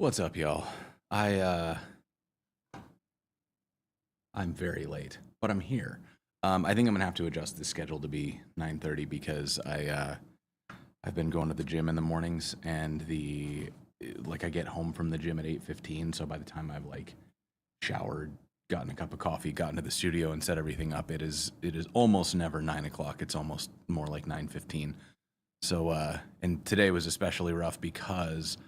What's up, y'all? I'm very late, but I'm here. I think I'm gonna have to adjust the schedule to be 9:30 because I've been going to the gym in the mornings, and I get home from the gym at 8:15. So by the time I've like showered, gotten a cup of coffee, gotten to the studio, and set everything up, it is almost never 9 o'clock. It's almost more like 9:15. So and today was especially rough because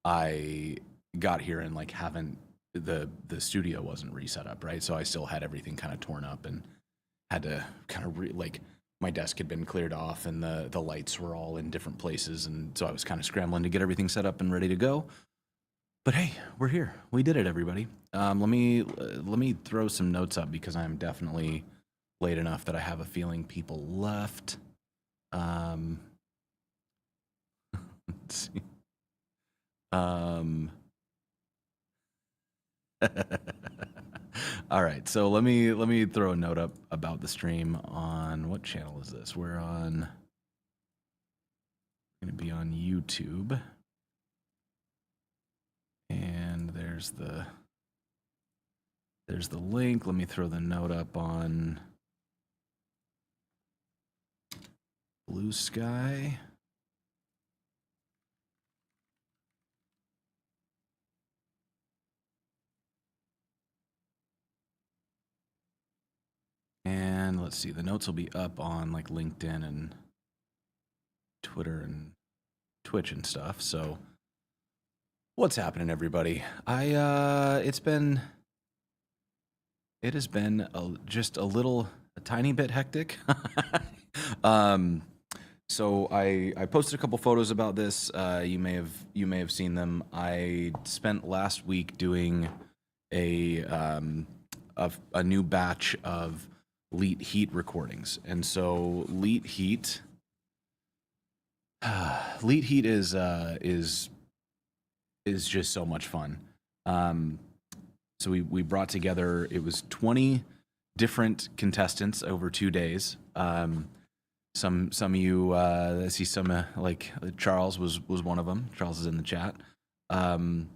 I got here and like haven't the studio wasn't reset up, right? So I still had everything kind of torn up and had to kind of like my desk had been cleared off and the lights were all in different places, and so I was kind of scrambling to get everything set up and ready to go. But hey, we're here. We did it, everybody. Let me throw some notes up because I'm definitely late enough that I have a feeling people left. Um, let's see. Um, all right, so let me throw a note up about the stream. On what channel is this? We're going to be on YouTube, and there's the link. Let me throw the note up on Blue Sky. And let's see, the notes will be up on like LinkedIn and Twitter and Twitch and stuff. So what's happening, everybody? It has been just a tiny bit hectic. So I posted a couple photos about this. You may have seen them. I spent last week doing a new batch of Leet Heat recordings, and so Leet Heat is just so much fun. So we brought together, it was 20 different contestants over 2 days. Some of you, I see some like Charles was one of them. Charles is in the chat. And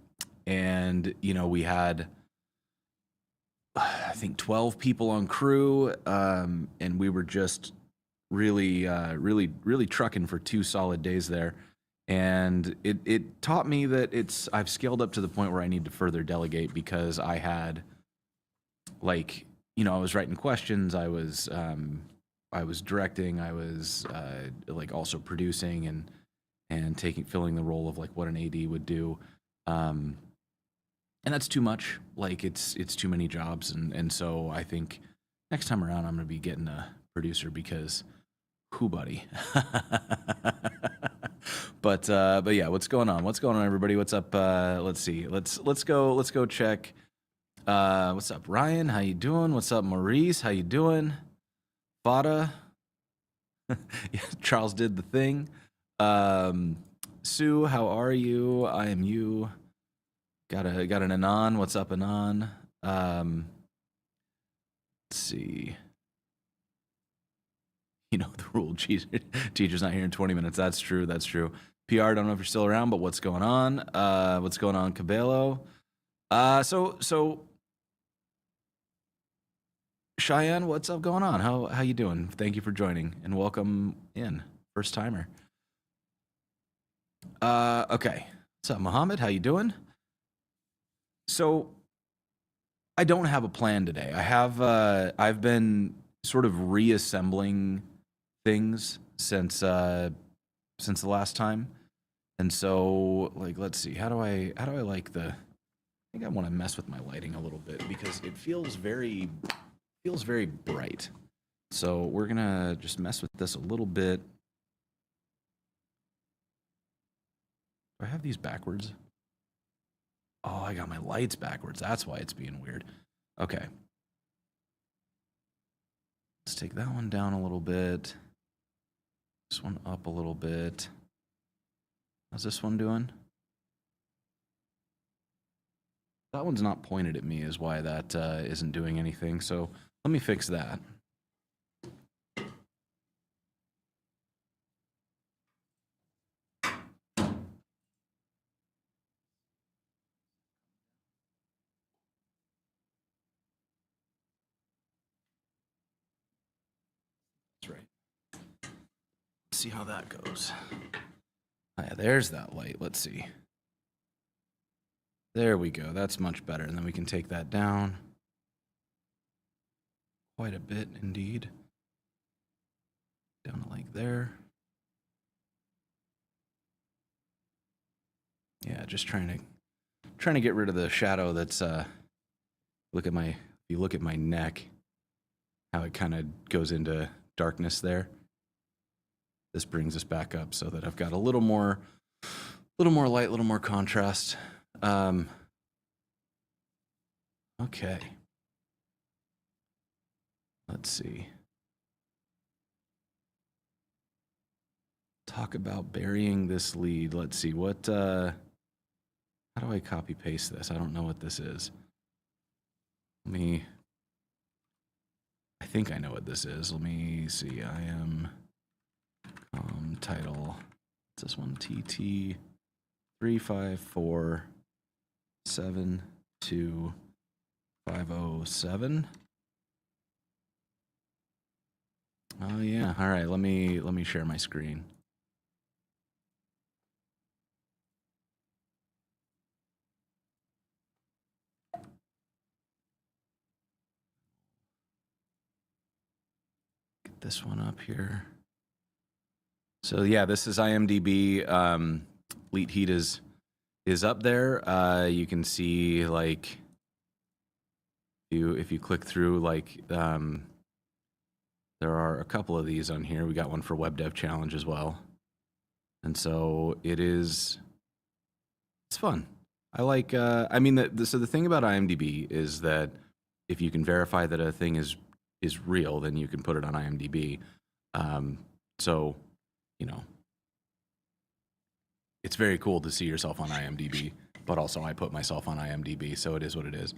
we had I think 12 people on crew, and we were just really trucking for 2 solid days there. And it taught me that I've scaled up to the point where I need to further delegate, because I had I was writing questions, I was directing, I was also producing and filling the role of like what an AD would do. And that's too much. Like it's too many jobs, and so I think next time around I'm gonna be getting a producer, because who buddy. But yeah, what's going on? What's going on, everybody? What's up? Let's see. Let's go check. What's up, Ryan? How you doing? What's up, Maurice? How you doing? Fada. Yeah, Charles did the thing. Sue, how are you? I am you. Got an Anon. What's up, Anon? Let's see. You know the rule. Teacher's not here in 20 minutes. That's true. That's true. PR, don't know if you're still around, but what's going on? What's going on, Cabello? So Cheyenne, what's up going on? How you doing? Thank you for joining, and welcome in. First timer. Okay. What's up, Mohammed? How you doing? So I don't have a plan today. I've been sort of reassembling things since the last time. And so, like, let's see. How do I like I think I want to mess with my lighting a little bit, because it feels very bright. So we're going to just mess with this a little bit. Do I have these backwards? Oh, I got my lights backwards. That's why it's being weird. Okay. Let's take that one down a little bit. This one up a little bit. How's this one doing? That one's not pointed at me, is why that isn't doing anything. So let me fix that. see how that goes. Oh, yeah, there's that light. Let's see. There we go. That's much better. And then we can take that down. Quite a bit, indeed. Down to like there. Yeah, just trying to get rid of the shadow that's if you look at my neck, how it kind of goes into darkness there. This brings us back up so that I've got a little more light, a little more contrast. Okay. Let's see. Talk about burying this lead. Let's see what, how do I copy paste this? I don't know what this is. I think I know what this is. Let me see. I am title. What's this one? TT 35472 Oh yeah. All right. Let me share my screen. Get this one up here. So yeah, this is IMDb. Elite Heat is up there. You can see like if you click through like there are a couple of these on here. We got one for Web Dev Challenge as well, and so it's fun. I like. I mean, so the thing about IMDb is that if you can verify that a thing is real, then you can put it on IMDb. So, you know, it's very cool to see yourself on IMDb, but also I put myself on IMDb, so it is what it is.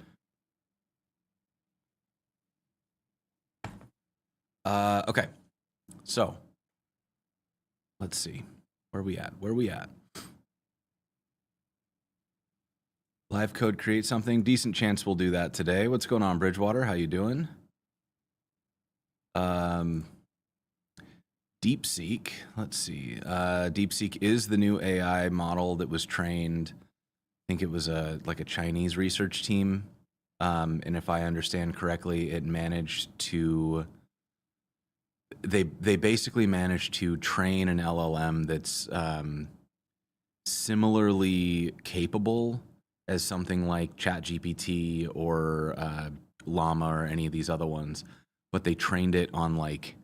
Okay, so let's see. Where we at? Live code create something. Decent chance we'll do that today. What's going on, Bridgewater? How you doing? DeepSeek. Let's see. DeepSeek is the new AI model that was trained. I think it was like a Chinese research team. And if I understand correctly, it managed to. They basically managed to train an LLM that's similarly capable as something like ChatGPT or Llama or any of these other ones, but they trained it on like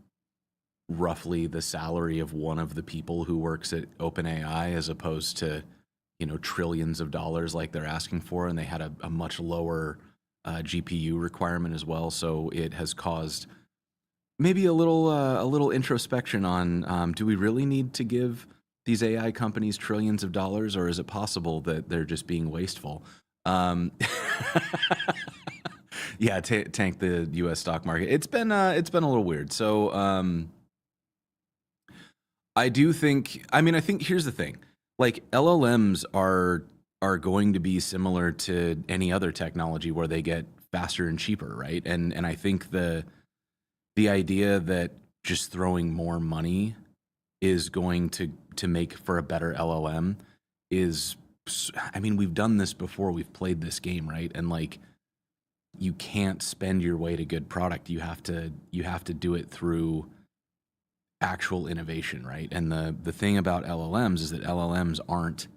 roughly the salary of one of the people who works at OpenAI, as opposed to, you know, trillions of dollars like they're asking for, and they had a much lower GPU requirement as well. So it has caused maybe a little introspection on do we really need to give these AI companies trillions of dollars, or is it possible that they're just being wasteful? Yeah, tank the U.S. stock market. It's been a little weird. So I do think. I mean, I think here's the thing: like LLMs are going to be similar to any other technology where they get faster and cheaper, right? And I think the idea that just throwing more money is going to make for a better LLM is, I mean, we've done this before. We've played this game, right? And like, you can't spend your way to good product. You have to do it through actual innovation, right? And the thing about LLMs is that LLMs aren't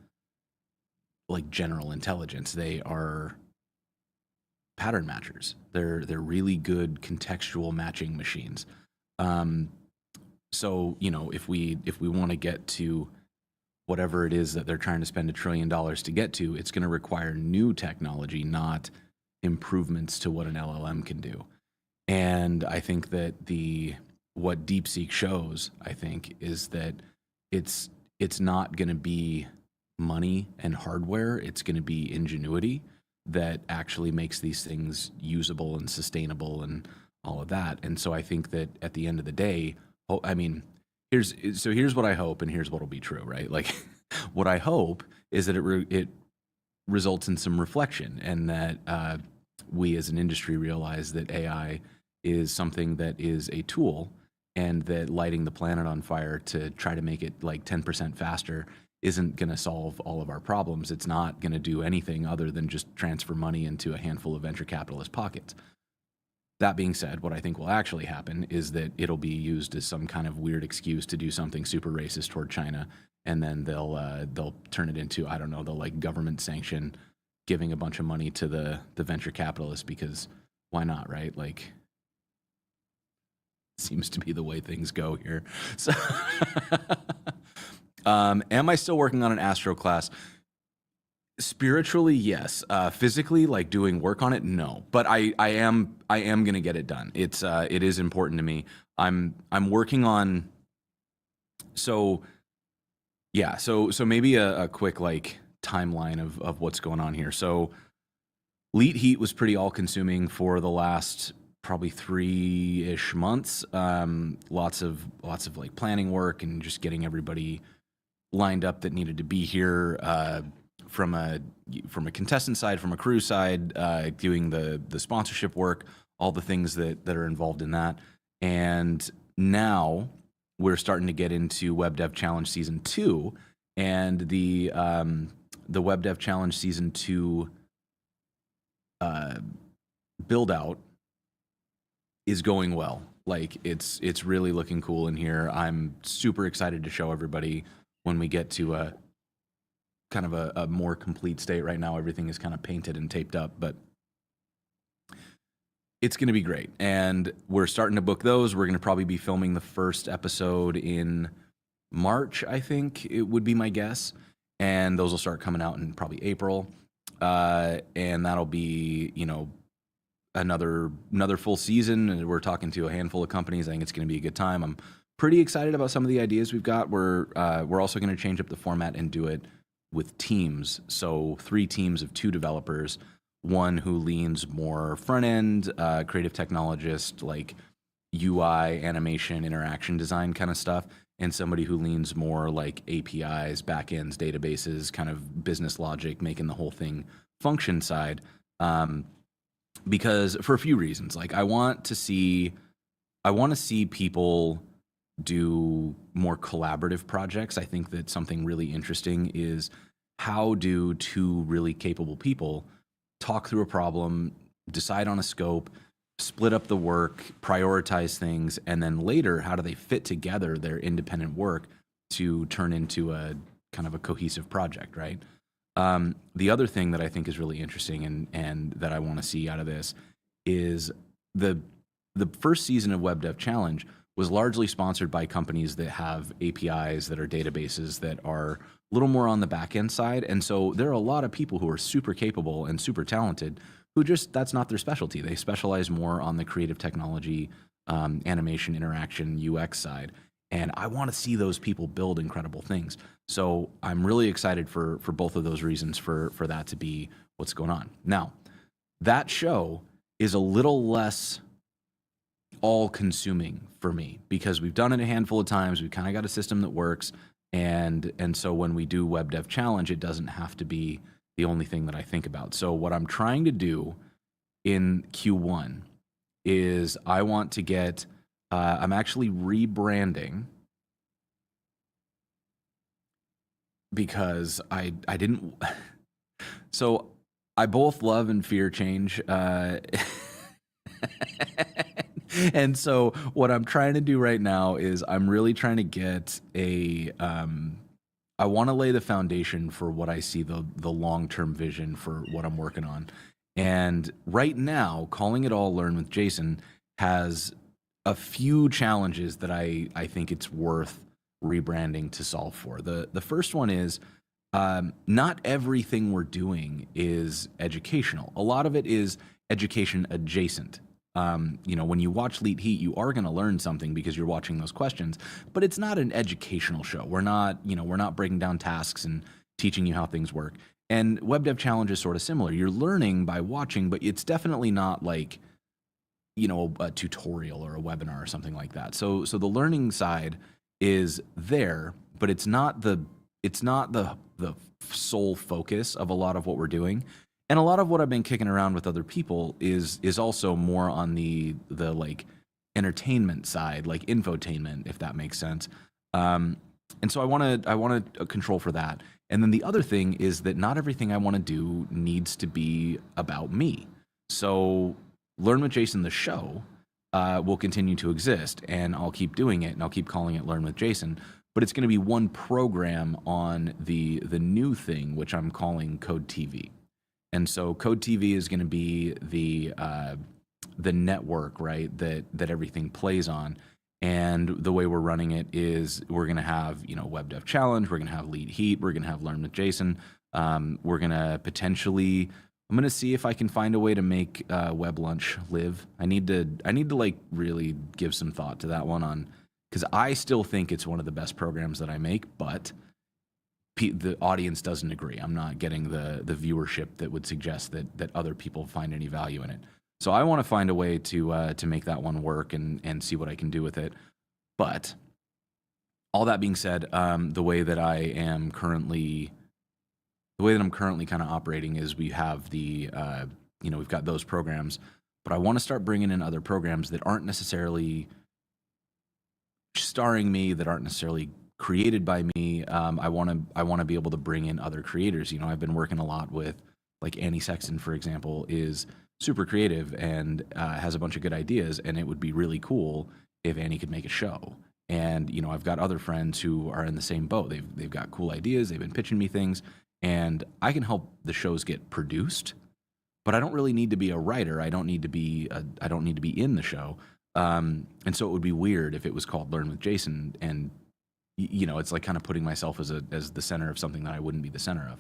like general intelligence. They are pattern matchers. They're really good contextual matching machines. So, you know, if we want to get to whatever it is that they're trying to spend $1 trillion to get to, it's going to require new technology, not improvements to what an LLM can do. And I think that what DeepSeek shows, I think, is that it's not going to be money and hardware. It's going to be ingenuity that actually makes these things usable and sustainable and all of that. And so I think that at the end of the day, I mean, here's what I hope, and here's what will be true, right? Like, what I hope is that it results in some reflection, and that we as an industry realize that AI is something that is a tool, and that lighting the planet on fire to try to make it like 10% faster isn't going to solve all of our problems. It's not going to do anything other than just transfer money into a handful of venture capitalist pockets. That being said, what I think will actually happen is that it'll be used as some kind of weird excuse to do something super racist toward China, and then they'll turn it into, I don't know, they'll like government sanction giving a bunch of money to the venture capitalists, because why not, right? Like, seems to be the way things go here. So am I still working on an Astro class? Spiritually, yes. Physically, like doing work on it, no. But I am gonna get it done. It is important to me. I'm working on. So yeah. So maybe a quick like timeline of what's going on here. So Leet Heat was pretty all consuming for the last probably 3-ish months. Lots of like planning work and just getting everybody lined up that needed to be here. From a contestant side, from a crew side, doing the sponsorship work, all the things that are involved in that. And now we're starting to get into Web Dev Challenge Season 2, and the Web Dev Challenge Season 2 build out is going well. Like it's really looking cool in here. I'm super excited to show everybody when we get to a kind of a more complete state. Right now everything is kind of painted and taped up, but it's going to be great. And we're starting to book those. We're going to probably be filming the first episode in March, I think it would be my guess. And those will start coming out in probably April. And that'll be, you know, another full season. And we're talking to a handful of companies. I think it's going to be a good time. I'm pretty excited about some of the ideas we've got. We're also going to change up the format and do it with teams. So 3 teams of 2 developers, one who leans more front end, creative technologist, like UI, animation, interaction design kind of stuff, and somebody who leans more like APIs, backends, databases, kind of business logic, making the whole thing function side. Because for a few reasons, like I want to see people do more collaborative projects. I think that something really interesting is how do 2 really capable people talk through a problem, decide on a scope, split up the work, prioritize things, and then later, how do they fit together their independent work to turn into a kind of a cohesive project, right? The other thing that I think is really interesting and that I want to see out of this is the first season of Web Dev Challenge was largely sponsored by companies that have APIs that are databases that are a little more on the back end side. And so there are a lot of people who are super capable and super talented who just, that's not their specialty. They specialize more on the creative technology, animation, interaction, UX side. And I want to see those people build incredible things. So I'm really excited for both of those reasons for that to be what's going on. Now, that show is a little less all-consuming for me because we've done it a handful of times. We've kind of got a system that works. And so when we do Web Dev Challenge, it doesn't have to be the only thing that I think about. So what I'm trying to do in Q1 is I want to get, I'm actually rebranding because I didn't, so I both love and fear change. And so what I'm trying to do right now is I'm really trying to get I want to lay the foundation for what I see the long-term vision for what I'm working on. And right now, calling it all Learn with Jason has a few challenges that I think it's worth rebranding to solve for. The first one is not everything we're doing is educational. A lot of it is education adjacent. When you watch Leet Heat, you are going to learn something because you're watching those questions, but it's not an educational show. We're not breaking down tasks and teaching you how things work. And Web Dev Challenge is sort of similar. You're learning by watching, but it's definitely not like, a tutorial or a webinar or something like that. So the learning side is there, but it's not the sole focus of a lot of what we're doing. And a lot of what I've been kicking around with other people is also more on the like entertainment side, like infotainment, if that makes sense. And so I want to control for that. And then the other thing is that not everything I want to do needs to be about me. So Learn with Jason, the show, will continue to exist, and I'll keep doing it, and I'll keep calling it Learn with Jason. But it's going to be one program on the new thing, which I'm calling Code TV. And so Code TV is going to be the network, right, that everything plays on. And the way we're running it is we're going to have, Web Dev Challenge, we're going to have Lead Heat, we're going to have Learn with Jason. We're going to potentially, I'm going to see if I can find a way to make Web Lunch live. I need to like really give some thought to that one because I still think it's one of the best programs that I make, but the audience doesn't agree. I'm not getting the viewership that would suggest that other people find any value in it. So I want to find a way to make that one work and see what I can do with it. But all that being said, the way that I'm currently kind of operating is we have we've got those programs, but I want to start bringing in other programs that aren't necessarily starring me, that aren't necessarily created by me. I want to be able to bring in other creators. I've been working a lot with, like, Annie Sexton, for example, is super creative and has a bunch of good ideas, and it would be really cool if Annie could make a show. And I've got other friends who are in the same boat. They've got cool ideas. They've been pitching me things, and I can help the shows get produced. But I don't really need to be a writer. I don't need to be in the show. And so it would be weird if it was called Learn with Jason, and it's like kind of putting myself as the center of something that I wouldn't be the center of.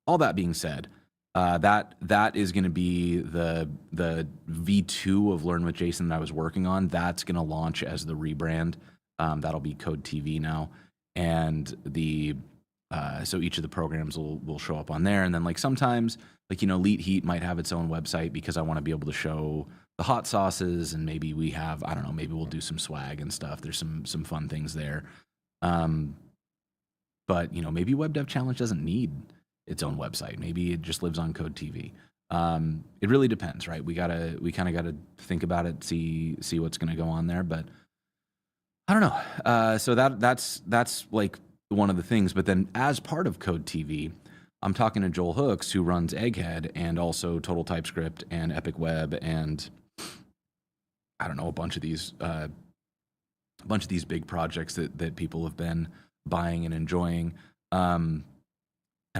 All that being said, that is going to be the V2 of Learn with Jason that I was working on. That's going to launch as the rebrand. That'll be Code TV now, and so each of the programs will show up on there. And then, like, sometimes, like, Lead Heat might have its own website because I want to be able to show the hot sauces, and maybe we have, I don't know, maybe we'll do some swag and stuff. There's some fun things there. But maybe Web Dev Challenge doesn't need its own website. Maybe it just lives on Code TV. It really depends, right? We kind of gotta think about it, see what's gonna go on there. But I don't know. So that's like one of the things. But then, as part of Code TV, I'm talking to Joel Hooks, who runs Egghead and also Total TypeScript and Epic Web, and I don't know, a bunch of these big projects that people have been buying and enjoying. And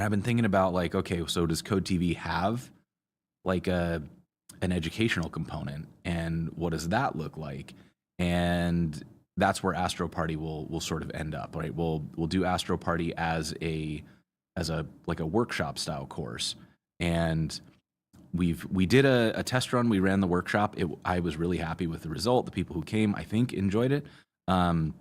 I've been thinking about, like, okay, so does Code TV have like an educational component, and what does that look like? And that's where Astro Party will sort of end up, right? We'll do Astro Party as a workshop style course, and we did a test run. We ran the workshop. I was really happy with the result. The people who came, I think, enjoyed it. And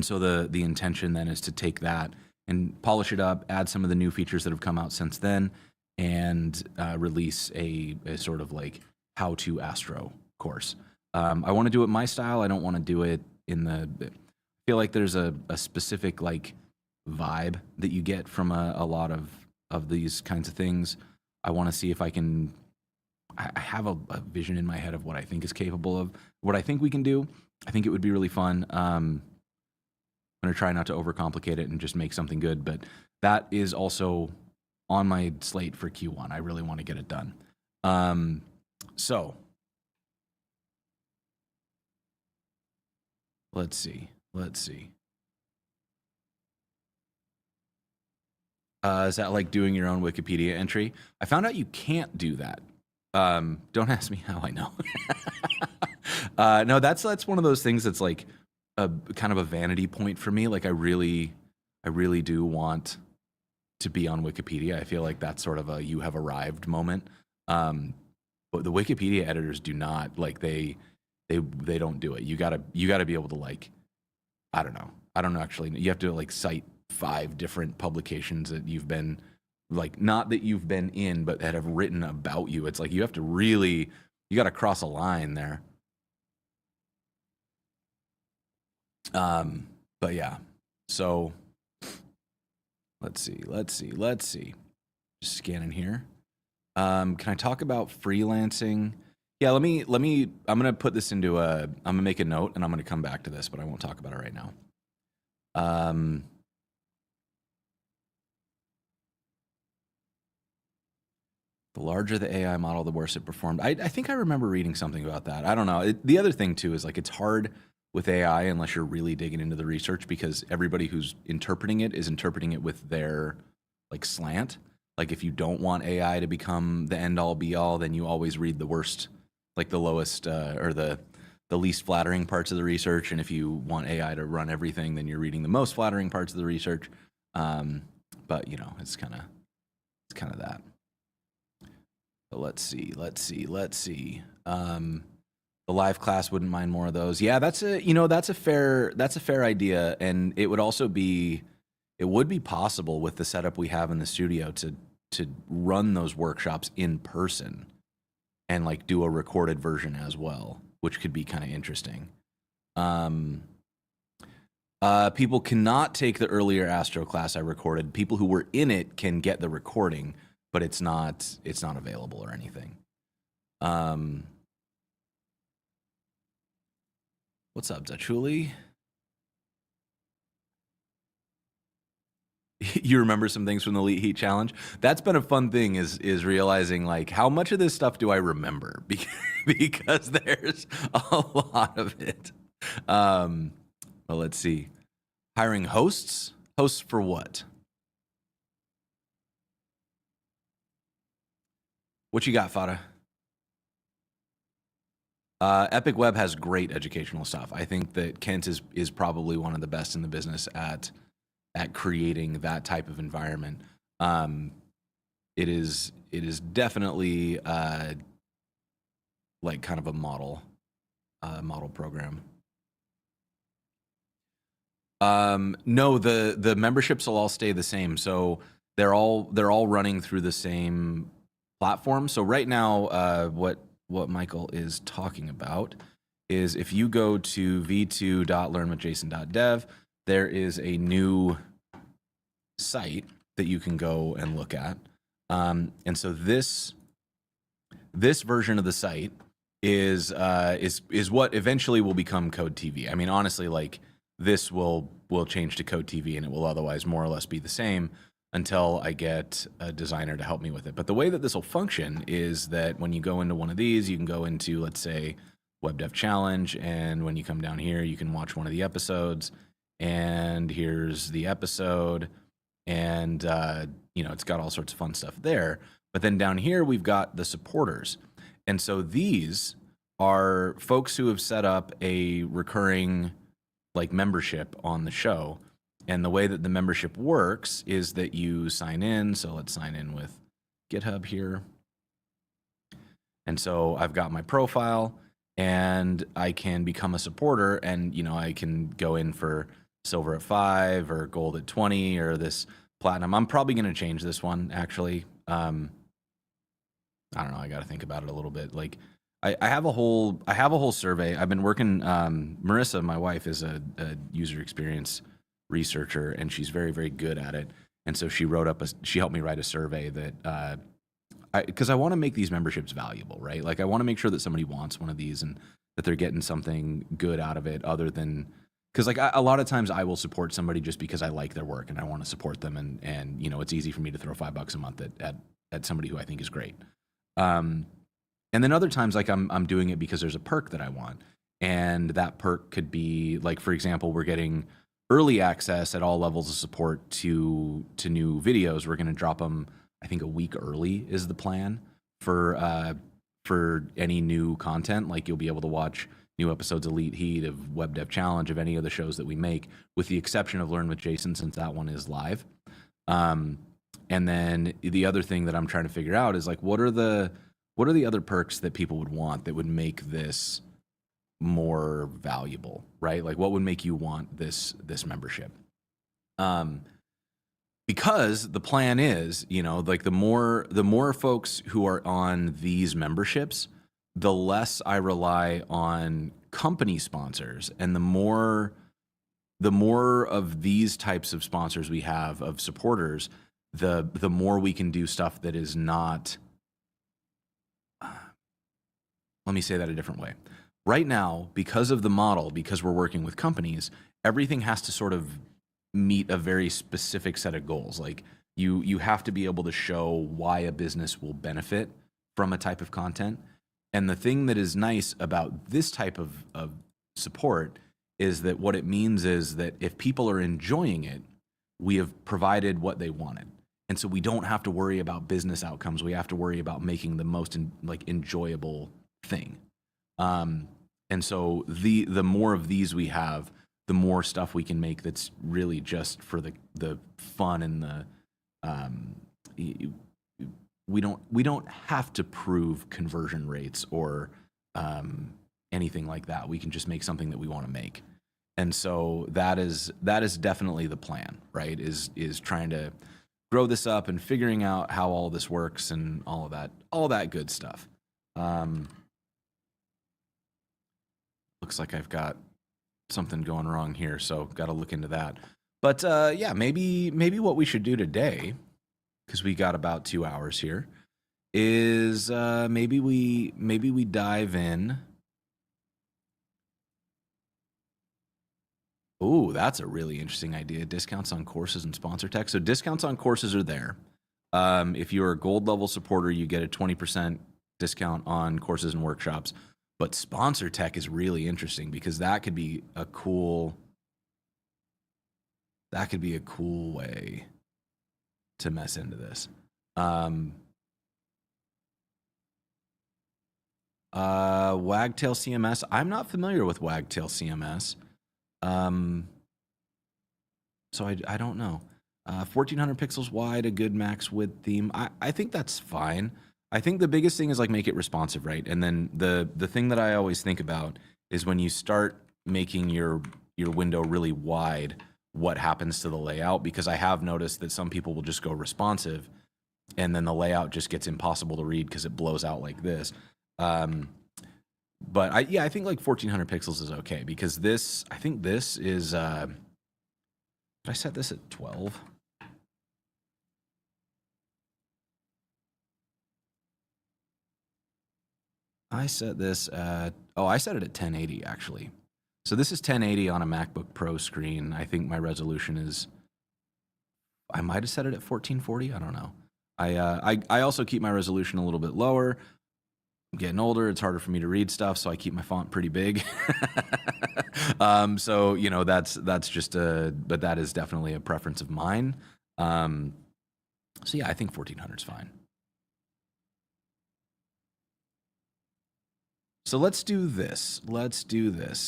so the intention then is to take that and polish it up, add some of the new features that have come out since then, and release a sort of like how-to Astro course. I want to do it my style. I don't want to do it I feel like there's a specific, like, vibe that you get from a lot of these kinds of things. I want to see if I have a vision in my head of what I think is capable of, what I think we can do. I think it would be really fun. I'm going to try not to overcomplicate it and just make something good, but that is also on my slate for Q1. I really want to get it done. So let's see. Is that like doing your own Wikipedia entry? I found out you can't do that. Don't ask me how I know. No, that's one of those things that's like a kind of a vanity point for me. Like, I really do want to be on Wikipedia. I feel like that's sort of a you have arrived moment. But the Wikipedia editors do not, like, they don't do it. You gotta be able to, like, I don't know actually. You have to, like, cite 5 different publications that you've been, like, not that you've been in, but that have written about you. It's like you got to cross a line there. But yeah, so let's see. Just scanning here. Can I talk about freelancing Yeah, I'm gonna put this into I'm gonna make a note and I'm gonna come back to this, but I won't talk about it right now. The larger the AI model, the worse it performed. I think I remember reading something about that. I don't know. The other thing too is like it's hard with AI unless you're really digging into the research, because everybody who's interpreting it is interpreting it with their like slant. Like if you don't want AI to become the end all be all, then you always read the worst, like the lowest or the least flattering parts of the research. And if you want AI to run everything, then you're reading the most flattering parts of the research. But you know, it's kind of that. But let's see. The live class, wouldn't mind more of those. Yeah, that's a fair idea, and it would be possible with the setup we have in the studio to run those workshops in person and like do a recorded version as well, which could be kind of interesting. People cannot take the earlier Astro class I recorded. People who were in it can get the recording, but it's not available or anything. What's up, Zachuli? You remember some things from the Elite Heat Challenge? That's been a fun thing, is realizing like how much of this stuff do I remember, because there's a lot of it. Well, let's see. Hiring hosts for what? What you got, Fada? Epic Web has great educational stuff. I think that Kent is probably one of the best in the business at creating that type of environment. It is definitely like kind of a model program. No, the memberships will all stay the same. So they're all running through the same platform. So right now, what Michael is talking about is if you go to v2.learnwithjason.dev, there is a new site that you can go and look at. And so this version of the site is what eventually will become Code TV. I mean, honestly, like this will change to Code TV, and it will otherwise more or less be the same until I get a designer to help me with it. But the way that this will function is that when you go into one of these, you can go into, let's say, Web Dev Challenge, and when you come down here, you can watch one of the episodes, and here's the episode, and it's got all sorts of fun stuff there. But then down here, we've got the supporters. And so these are folks who have set up a recurring like membership on the show. And the way that the membership works is that you sign in. So let's sign in with GitHub here. And so I've got my profile, and I can become a supporter, and I can go in for silver at 5 or gold at 20 or this platinum. I'm probably going to change this one, actually. I don't know. I got to think about it a little bit. Like I have a whole survey. I've been working. Marissa, my wife, is a user experience researcher, and she's very, very good at it. And so she helped me write a survey that, because I want to make these memberships valuable, right? Like I want to make sure that somebody wants one of these and that they're getting something good out of it, other than, because like a lot of times I will support somebody just because I like their work and I want to support them, and it's easy for me to throw $5 a month at somebody who I think is great. And then other times, like I'm doing it because there's a perk that I want, and that perk could be like, for example, we're getting early access at all levels of support to new videos. We're going to drop them, I think, a week early is the plan for any new content. Like you'll be able to watch new episodes of Elite Heat, of Web Dev Challenge, of any of the shows that we make, with the exception of Learn with Jason, since that one is live. And then the other thing that I'm trying to figure out is like, what are the other perks that people would want that would make this more valuable, right? Like what would make you want this membership? Because the plan is, like the more folks who are on these memberships, the less I rely on company sponsors, and the more of these types of sponsors we have, of supporters, the more we can do stuff that is not let me say that a different way. Right now, because of the model, because we're working with companies, everything has to sort of meet a very specific set of goals. Like you have to be able to show why a business will benefit from a type of content. And the thing that is nice about this type of support is that what it means is that if people are enjoying it, we have provided what they wanted. And so we don't have to worry about business outcomes. We have to worry about making the most enjoyable thing. And so the more of these we have, the more stuff we can make that's really just for the fun and the we don't have to prove conversion rates or anything like that. We can just make something that we want to make. And so that is definitely the plan, right? Is trying to grow this up and figuring out how all this works and all that good stuff. Looks like I've got something going wrong here, so got to look into that. But yeah, maybe what we should do today, because we got about 2 hours here, is maybe we dive in. Oh, that's a really interesting idea. Discounts on courses and sponsor tech. So discounts on courses are there. If you're a gold level supporter, you get a 20% discount on courses and workshops. But sponsor tech is really interesting because that could be a cool way to mess into this. Wagtail CMS. I'm not familiar with Wagtail CMS. So I don't know. 1400 pixels wide, a good max width theme. I think that's fine. I think the biggest thing is like make it responsive, right? And then the thing that I always think about is when you start making your window really wide, what happens to the layout? Because I have noticed that some people will just go responsive and then the layout just gets impossible to read because it blows out like this. But I think like 1400 pixels is okay because I think this is, did I set this at 12? I set this at, I set it at 1080 actually. So this is 1080 on a MacBook Pro screen. I think my resolution is, I might have set it at 1440. I don't know. I also keep my resolution a little bit lower. I'm getting older. It's harder for me to read stuff, so I keep my font pretty big. So you know that's just but that is definitely a preference of mine. So yeah, I think 1400 is fine. So let's do this.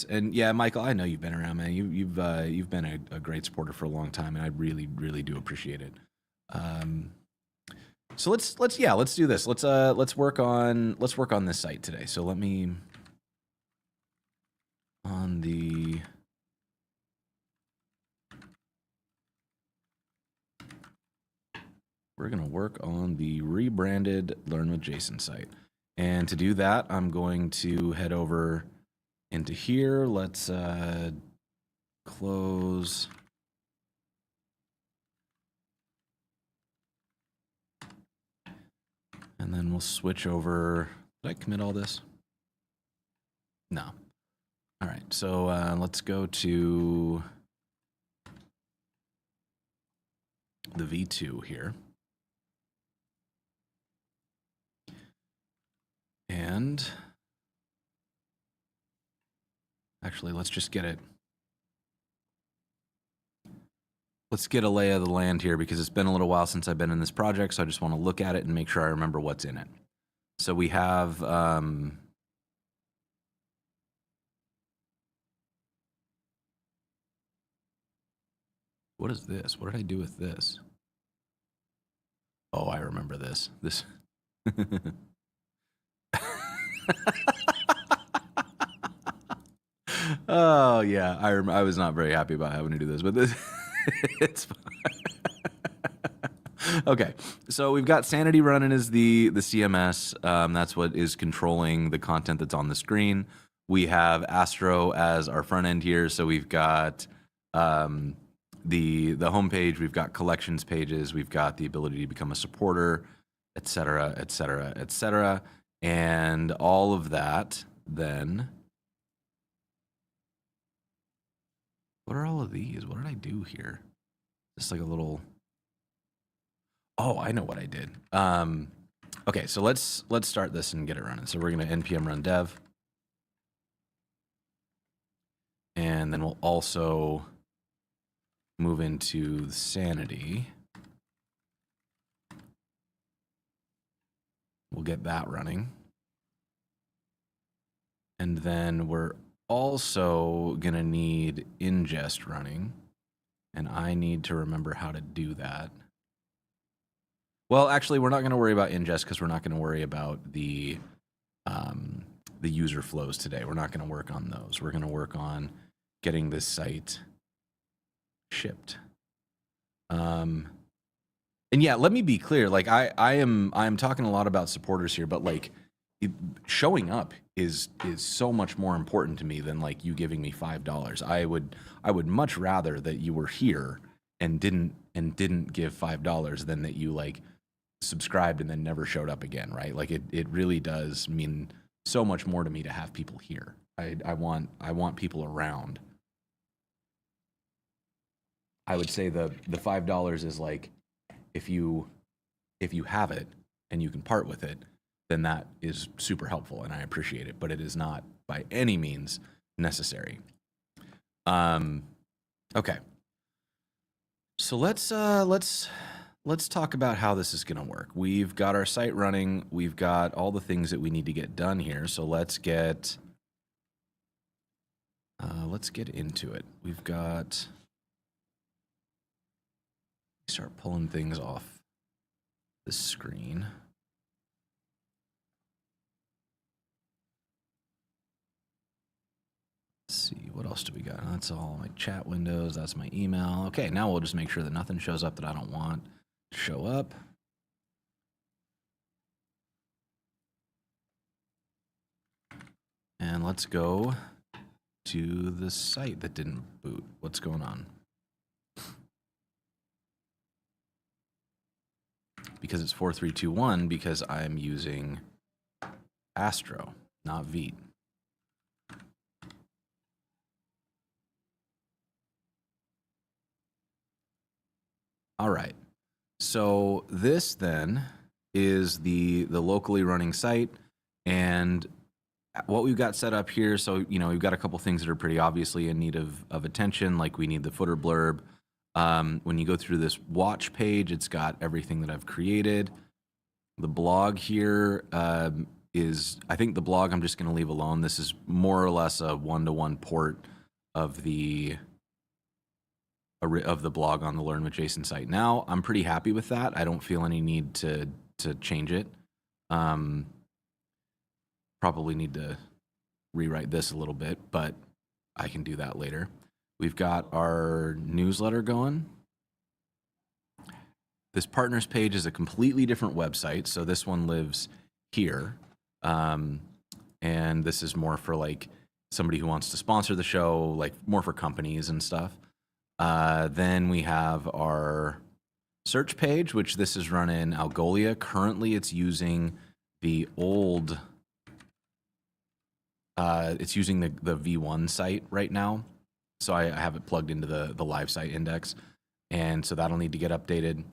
And yeah, Michael, I know you've been around, man. You've been a great supporter for a long time, and I really do appreciate it. So let's do this. Let's work on this site today. So let me we're gonna work on the rebranded Learn with Jason site. And to do that, I'm going to head over into here. Let's close. And then we'll switch over. Did I commit all this? No. All right, so let's go to the V2 here. And actually, let's just get it. Let's get a lay of the land here because it's been a little while since I've been in this project, so I just want to look at it and make sure I remember what's in it. So we have what is this? What did I do with this? Oh, I remember this. Oh yeah, I was not very happy about having to do this, but this it's fine. Okay, so we've got Sanity running as the CMS. That's what is controlling the content that's on the screen. We have Astro as our front end here. So we've got the homepage. We've got collections pages. We've got the ability to become a supporter, etc., etc., etc. And all of that then. What are all of these? What did I do here? Just like a little. Oh, I know what I did. Okay, so let's start this and get it running. So we're gonna npm run dev, and then we'll also move into sanity. We'll get that running, and then we're also gonna need ingest running, and I need to remember how to do that. Well, actually, we're not going to worry about ingest because we're not going to worry about the user flows today. We're not going to work on those. We're going to work on getting this site shipped. And yeah, let me be clear. Like I'm talking a lot about supporters here, but like showing up is so much more important to me than like you giving me $5. I would much rather that you were here and didn't give $5 than that you like subscribed and then never showed up again, right? Like it really does mean so much more to me to have people here. I want people around. I would say the $5 is like if you have it and you can part with it, then that is super helpful and I appreciate it, but it is not by any means necessary. Okay. So let's talk about how this is going to work. We've got our site running. We've got all the things that we need to get done here. So let's get into it. We've got start pulling things off the screen. Let's see, what else do we got? That's all my chat windows. That's my email. Okay, now we'll just make sure that nothing shows up that I don't want to show up. And let's go to the site that didn't boot. What's going on? Because it's 4321 because I'm using Astro, not Veet. All right. So this then is the locally running site, and what we've got set up here. So we've got a couple things that are pretty obviously in need of attention. Like we need the footer blurb. When you go through this watch page, it's got everything that I've created. The blog here is, I think the blog I'm just going to leave alone. This is more or less a one-to-one port of the blog on the Learn with Jason site. Now, I'm pretty happy with that. I don't feel any need to change it. Probably need to rewrite this a little bit, but I can do that later. We've got our newsletter going. This partners page is a completely different website, so this one lives here. And this is more for like somebody who wants to sponsor the show, like more for companies and stuff. Then we have our search page, which this is run in Algolia. Currently, it's using the old, it's using the V1 site right now. So I have it plugged into the live site index. And so that'll need to get updated.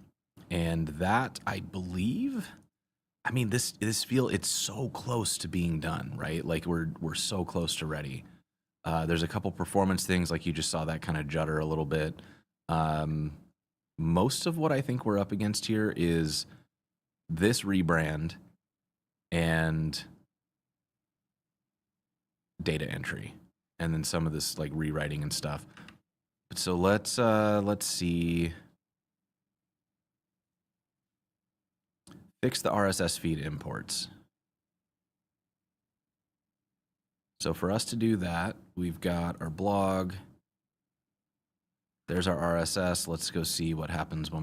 And that, I believe, I mean, it's so close to being done, right? Like we're so close to ready. There's a couple performance things, like you just saw that kind of judder a little bit. Most of what I think we're up against here is this rebrand and data entry, and then some of this like rewriting and stuff. So let's see. Fix the RSS feed imports. So for us to do that, we've got our blog. There's our RSS. Let's go see what happens when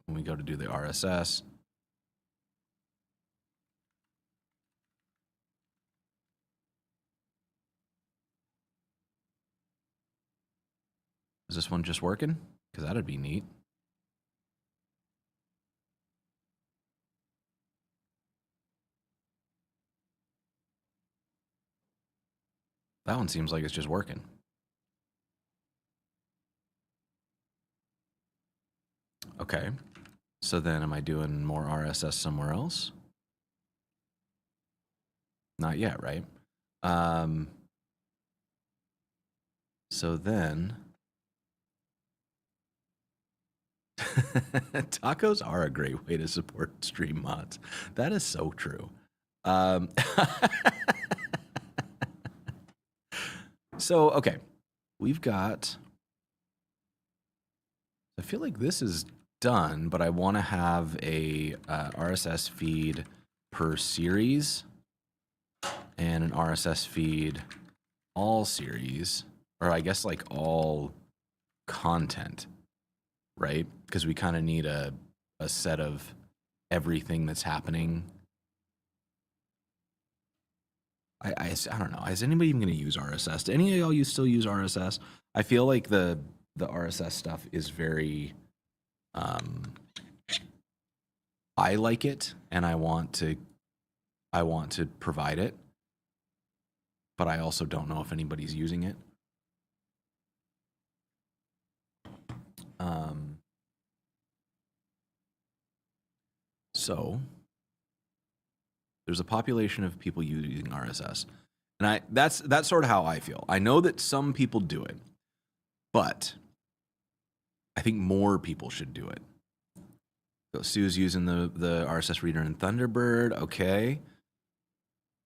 we go to do the RSS. Is this one just working? Because that'd be neat. That one seems like it's just working. Okay. So then am I doing more RSS somewhere else? Not yet, right? So then tacos are a great way to support stream mods. That is so true. So, okay. We've got... I feel like this is done, but I want to have a RSS feed per series and an RSS feed all series, or I guess like all content, right? Because we kind of need a set of everything that's happening. I don't know. Is anybody even going to use RSS? Do any of y'all still use RSS? I feel like the RSS stuff is very... I like it, and I want to provide it, but I also don't know if anybody's using it. So there's a population of people using RSS, and that's sort of how I feel. I know that some people do it, but I think more people should do it. So Sue's using the RSS reader in Thunderbird. Okay.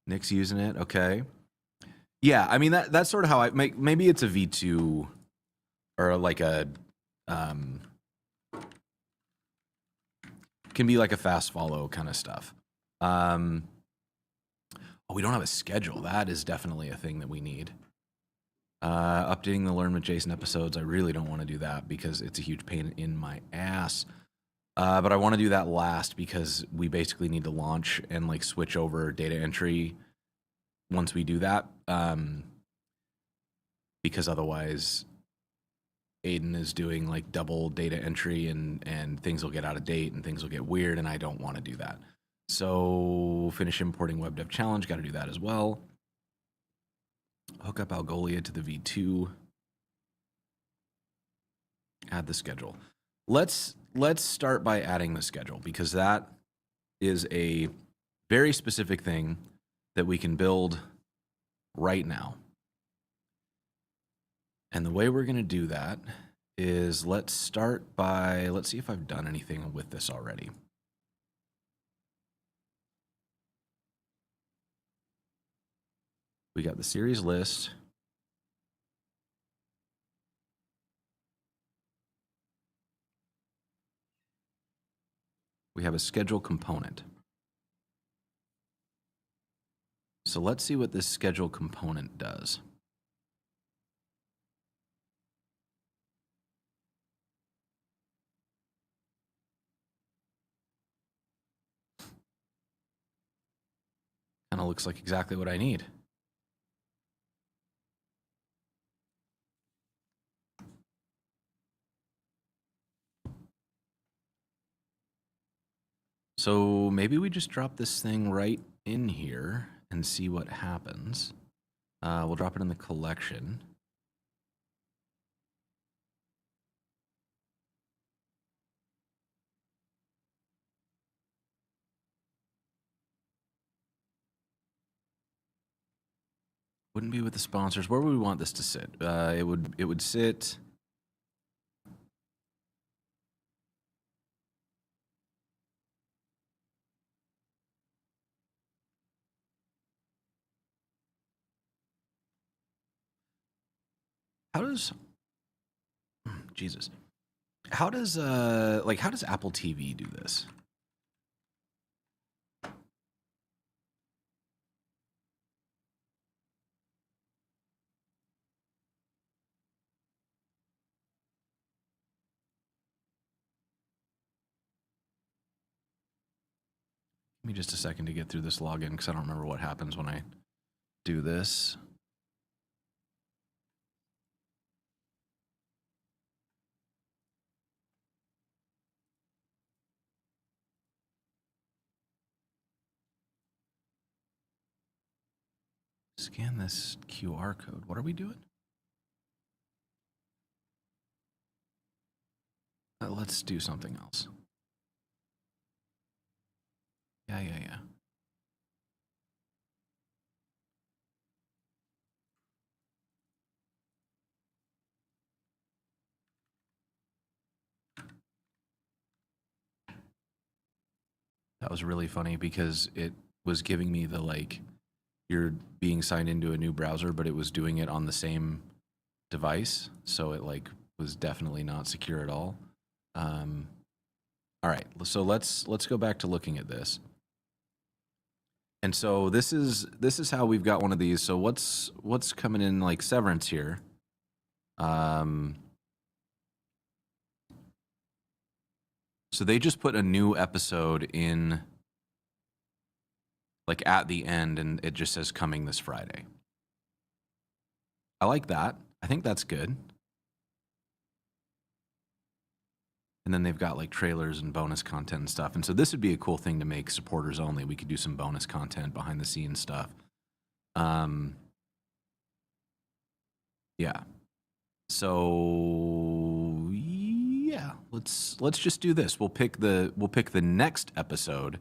Nick's using it. Okay. Yeah, I mean that's sort of how I make. Maybe it's a V2 or like a can be like a fast follow kind of stuff. Oh, we don't have a schedule. That is definitely a thing that we need. Updating the Learn with Jason episodes. I really don't want to do that because it's a huge pain in my ass. But I want to do that last because we basically need to launch and like switch over data entry once we do that. Because otherwise Aiden is doing like double data entry and things will get out of date and things will get weird, and I don't want to do that. So finish importing web dev challenge, got to do that as well. Hook up Algolia to the V2. Add the schedule. Let's start by adding the schedule because that is a very specific thing that we can build right now. And the way we're going to do that is let's start by, let's see if I've done anything with this already. We got the series list. We have a schedule component. So let's see what this schedule component does. Kind of looks like exactly what I need. So maybe we just drop this thing right in here and see what happens. We'll drop it in the collection. Wouldn't be with the sponsors. Where would we want this to sit? It would sit. How does Jesus? How does how does Apple TV do this? Give me just a second to get through this login because I don't remember what happens when I do this. Scan this QR code. What are we doing? Let's do something else. Yeah. That was really funny because it was giving me the like, you're being signed into a new browser, but it was doing it on the same device, so it like was definitely not secure at all. All right, so let's go back to looking at this. And so this is how we've got one of these. So what's coming in like Severance here? So they just put a new episode in like at the end, and it just says coming this Friday. I like that. I think that's good. And then they've got like trailers and bonus content and stuff. And so this would be a cool thing to make supporters only. We could do some bonus content, behind the scenes stuff. Yeah. So yeah, let's just do this. We'll pick the next episode.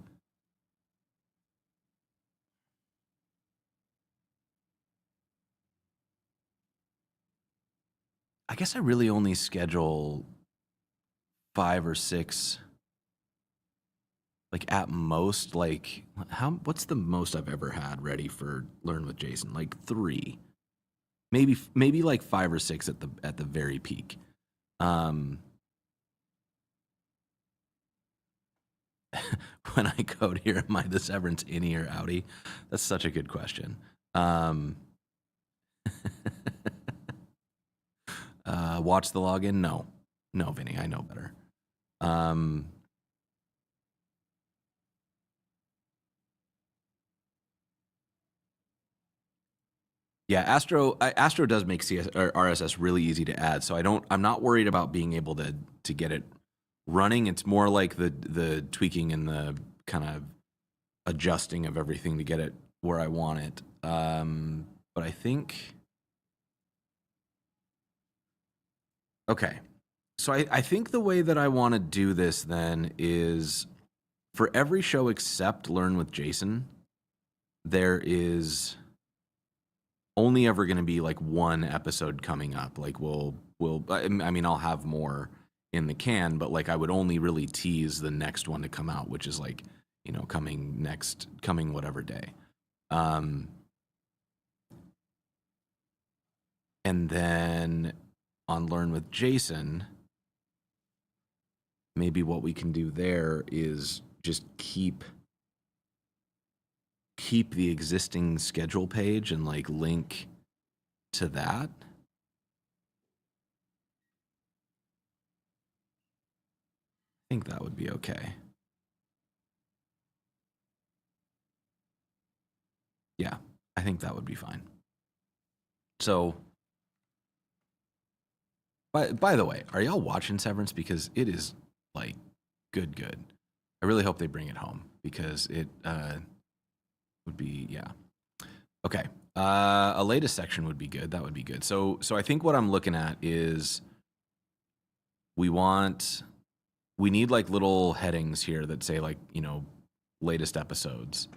I guess I really only schedule 5 or 6, like at most. Like what's the most I've ever had ready for Learn with Jason? Like 3, maybe like 5 or 6 at the very peak. When I code here, am I the Severance innie or outie? That's such a good question. Watch the login? No, Vinny, I know better. Yeah, Astro does make CS or RSS really easy to add, so I'm not worried about being able to get it running. It's more like the tweaking and the kind of adjusting of everything to get it where I want it. But I think, okay, so I think the way that I want to do this then is for every show except Learn with Jason, there is only ever going to be like one episode coming up. Like I mean, I'll have more in the can, but like I would only really tease the next one to come out, which is like, you know, coming whatever day. And then on Learn with Jason, maybe what we can do there is just keep the existing schedule page and like link to that. I think that would be okay. Yeah, I think that would be fine. So, by the way, are y'all watching Severance? Because it is like good. I really hope they bring it home because it would be, yeah. Okay, a latest section would be good. That would be good. So I think what I'm looking at is we need like little headings here that say like, you know, latest episodes.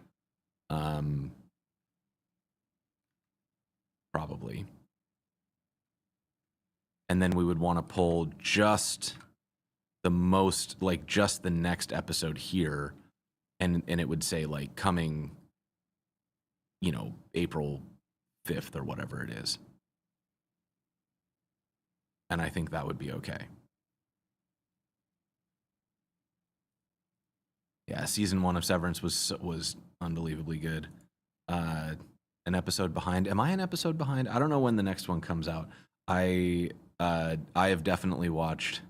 Probably. And then we would want to pull just just the next episode here, and it would say like coming, you know, April 5th or whatever it is. And I think that would be okay. Yeah, season 1 of Severance was unbelievably good. An episode behind. Am I an episode behind? I don't know when the next one comes out. I have definitely watched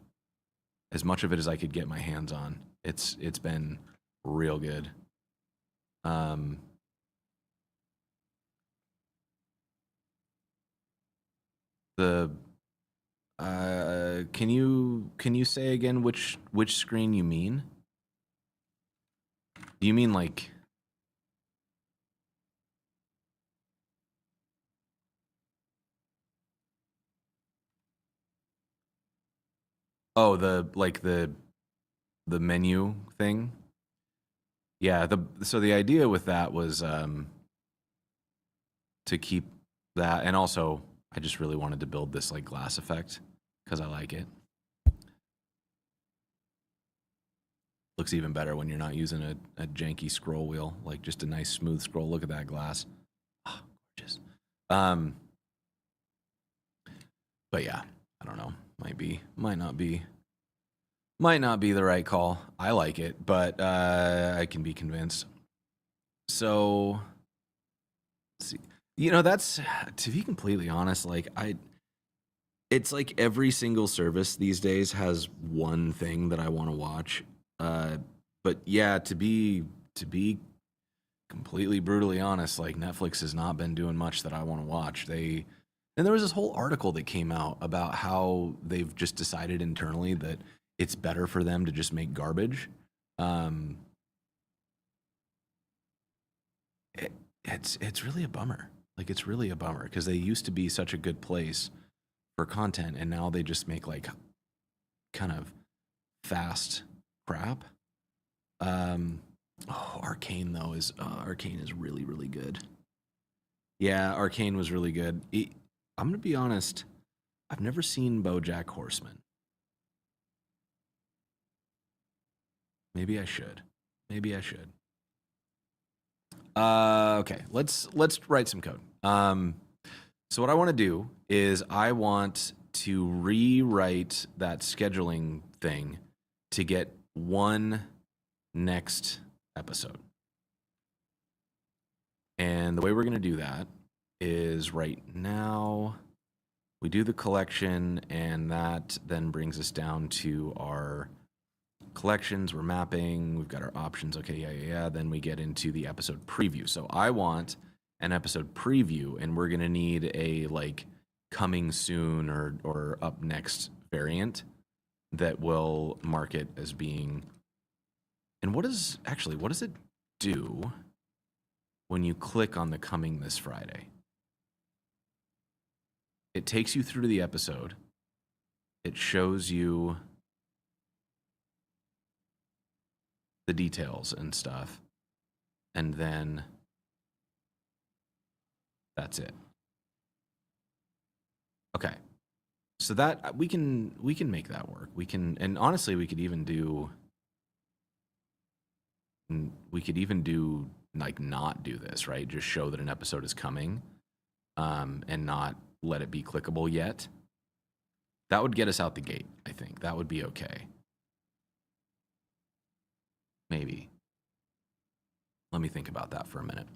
as much of it as I could get my hands on. It's been real good. Can you say again which screen you mean? Do you mean like Oh, the menu thing. Yeah, so the idea with that was to keep that, and also I just really wanted to build this like glass effect because I like it. Looks even better when you're not using a janky scroll wheel, like just a nice smooth scroll. Look at that glass. Oh, gorgeous. Um, but yeah, I don't know. Might not be the right call. I like it, but I can be convinced. So, let's see. That's to be completely honest, like it's like every single service these days has one thing that I want to watch. Uh, but yeah, to be completely brutally honest, like Netflix has not been doing much that I want to watch. And there was this whole article that came out about how they've just decided internally that it's better for them to just make garbage. Um, it's really a bummer. Like it's really a bummer because they used to be such a good place for content, and now they just make like kind of fast crap. Um, Arcane though is Arcane is really really good. Yeah, Arcane was really good. I'm gonna be honest. I've never seen BoJack Horseman. Maybe I should. Maybe I should. Okay, let's write some code. So what I want to do is I want to rewrite that scheduling thing to get one next episode. And the way we're going to do that is right now we do the collection, and that then brings us down to our collections. We're mapping, we've got our options. Okay, yeah. Then we get into the episode preview. So I want an episode preview, and we're going to need a like coming soon or up next variant that will mark it as being. And what does it do when you click on the coming this Friday? It takes you through to the episode. It shows you the details and stuff. And then that's it. Okay. So that we can make that work. We can, and honestly we could even do like not do this, right? Just show that an episode is coming and not let it be clickable yet. That would get us out the gate, I think. That would be okay. Maybe. Let me think about that for a minute.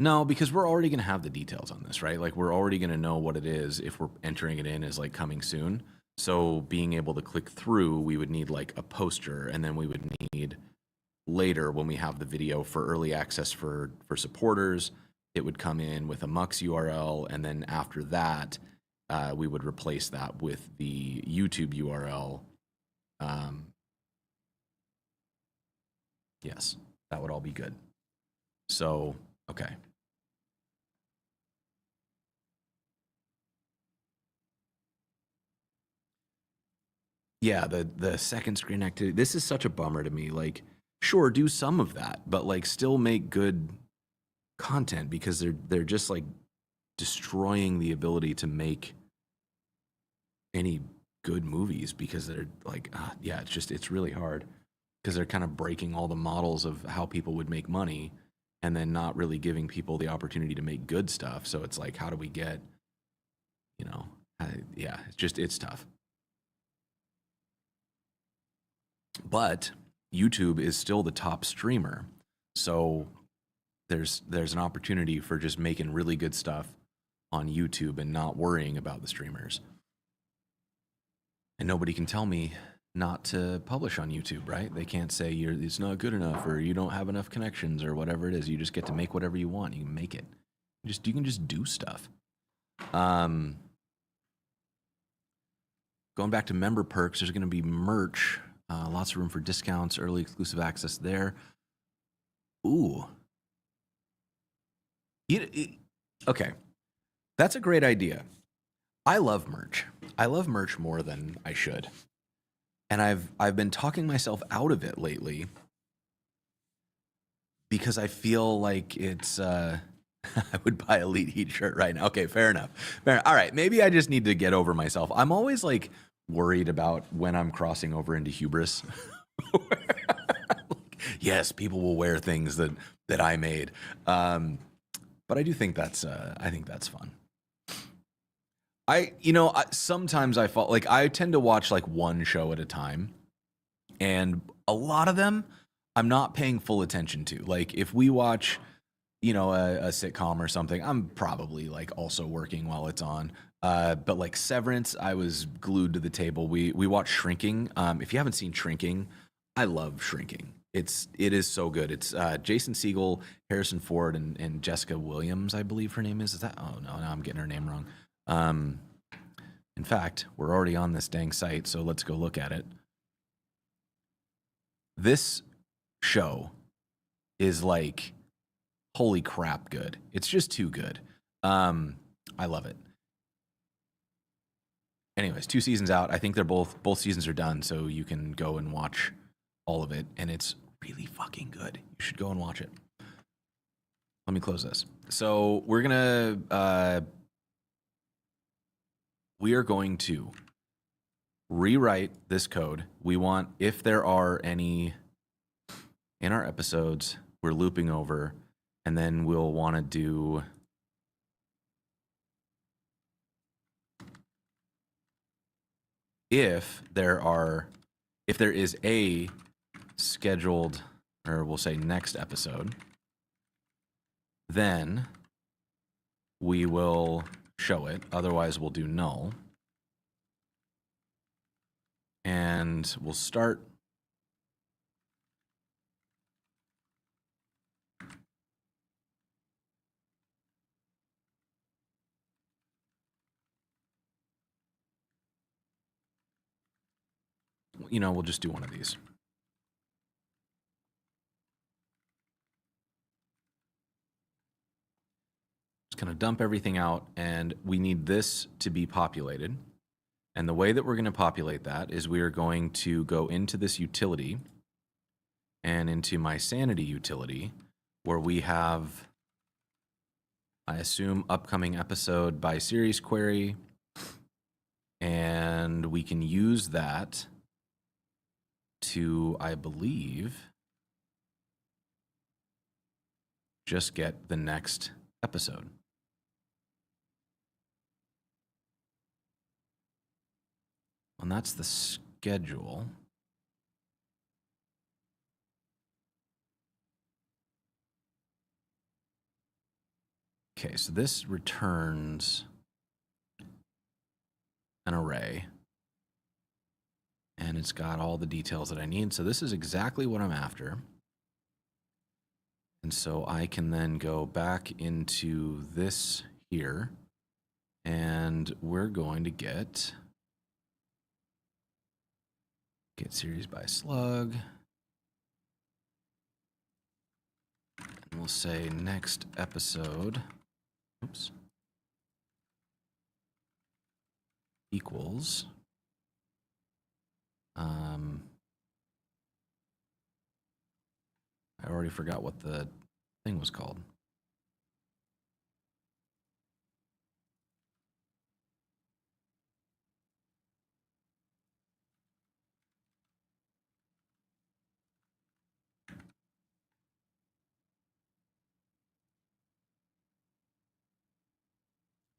No, because we're already going to have the details on this, right? Like we're already going to know what it is if we're entering it in as like coming soon. So being able to click through, we would need like a poster, and then we would need later when we have the video for early access for supporters, it would come in with a Mux URL, and then after that, we would replace that with the YouTube URL. Yes, that would all be good. So, okay. Yeah, the second screen activity. This is such a bummer to me. Like, sure, do some of that, but like still make good content, because they're just like destroying the ability to make any good movies, because they're like yeah, it's really hard because they're kind of breaking all the models of how people would make money, and then not really giving people the opportunity to make good stuff. So it's like, how do we get, you know, yeah, it's tough. But YouTube is still the top streamer. So there's an opportunity for just making really good stuff on YouTube and not worrying about the streamers. And nobody can tell me not to publish on YouTube, right? They can't say it's not good enough, or you don't have enough connections, or whatever it is. You just get to make whatever you want. You can make it. You can just do stuff. Going back to member perks, there's going to be merch. Lots of room for discounts, early exclusive access there. Ooh. Okay. That's a great idea. I love merch. I love merch more than I should. And I've been talking myself out of it lately because I feel like it's I would buy a Elite Heat shirt right now. Okay, fair enough. All right, maybe I just need to get over myself. I'm always like worried about when I'm crossing over into hubris. Yes, people will wear things that I made. But I do think that's fun. Sometimes I fall like I tend to watch like one show at a time, and a lot of them I'm not paying full attention to. Like if we watch, a sitcom or something, I'm probably like also working while it's on. But like Severance, I was glued to the table. We watched Shrinking. If you haven't seen Shrinking, I love Shrinking. It is so good. It's Jason Segel, Harrison Ford, and Jessica Williams, I believe her name is. Is that? Oh no, now I'm getting her name wrong. In fact, we're already on this dang site, so let's go look at it. This show is like, holy crap, good. It's just too good. I love it. Anyways, 2 seasons out. I think they're both seasons are done, so you can go and watch all of it, and it's really fucking good. You should go and watch it. Let me close this. So we are going to rewrite this code. We want, if there are any in our episodes, we're looping over, and then we'll want to do if there is a scheduled, or we'll say next episode, then we will show it. Otherwise, we'll do null. And we'll start. We'll just do one of these. Just going to dump everything out, and we need this to be populated. And the way that we're going to populate that is we are going to go into this utility and into my sanity utility, where we have, I assume, upcoming episode by series query. And we can use that to, I believe, just get the next episode. And that's the schedule. Okay, so this returns an array. And it's got all the details that I need. So this is exactly what I'm after. And so I can then go back into this here, and we're going to get series by slug. And we'll say next episode, equals I already forgot what the thing was called.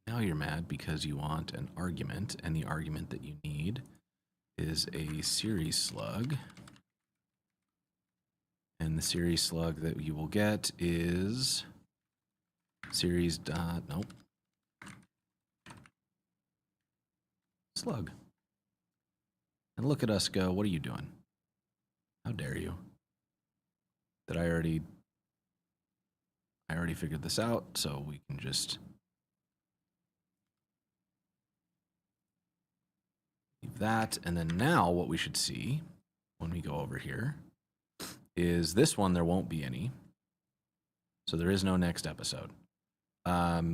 Now you're mad because you want an argument, and the argument that you need is a series slug. And the series slug that you will get is series dot, nope, slug. And look at us go, what are you doing? How dare you? That I already figured this out, so we can just leave that. And then now what we should see when we go over here is this one, there won't be any. So there is no next episode. Now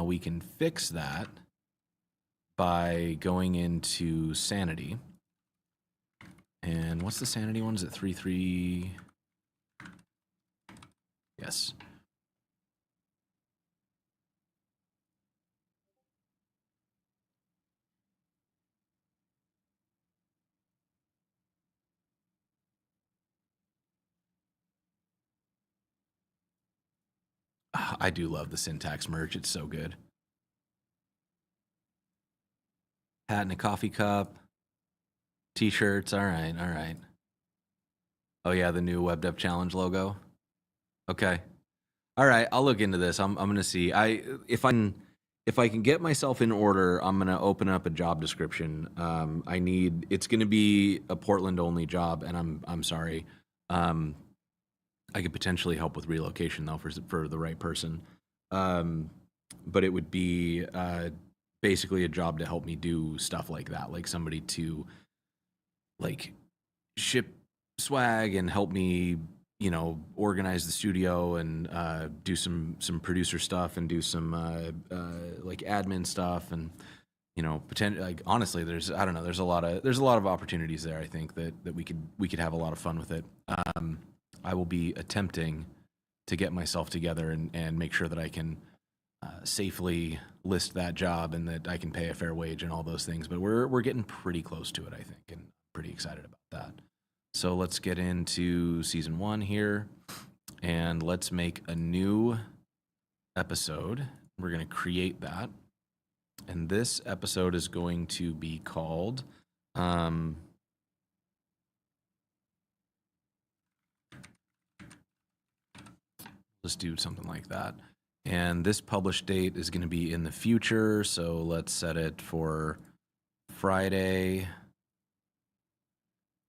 we can fix that by going into Sanity. And what's the Sanity one? Is it 3-3? Yes. I do love the Syntax merch. It's so good. Hat and a coffee cup. T-shirts. All right, all right. Oh yeah, the new Web Dev Challenge logo. Okay. All right, I'll look into this. I'm gonna see. If I can get myself in order, I'm gonna open up a job description. It's gonna be a Portland only job, and I'm sorry. I could potentially help with relocation though for the right person. But it would be basically a job to help me do stuff like that, like somebody to like ship swag and help me, organize the studio and do some producer stuff and do some like admin stuff and potentially, like, honestly, there's a lot of opportunities there. I think that we could have a lot of fun with it. I will be attempting to get myself together and make sure that I can safely list that job and that I can pay a fair wage and all those things. But we're getting pretty close to it, I think, and pretty excited about that. So let's get into season 1 here, and let's make a new episode. We're going to create that, and this episode is going to be called let's do something like that. And this publish date is going to be in the future, so let's set it for Friday.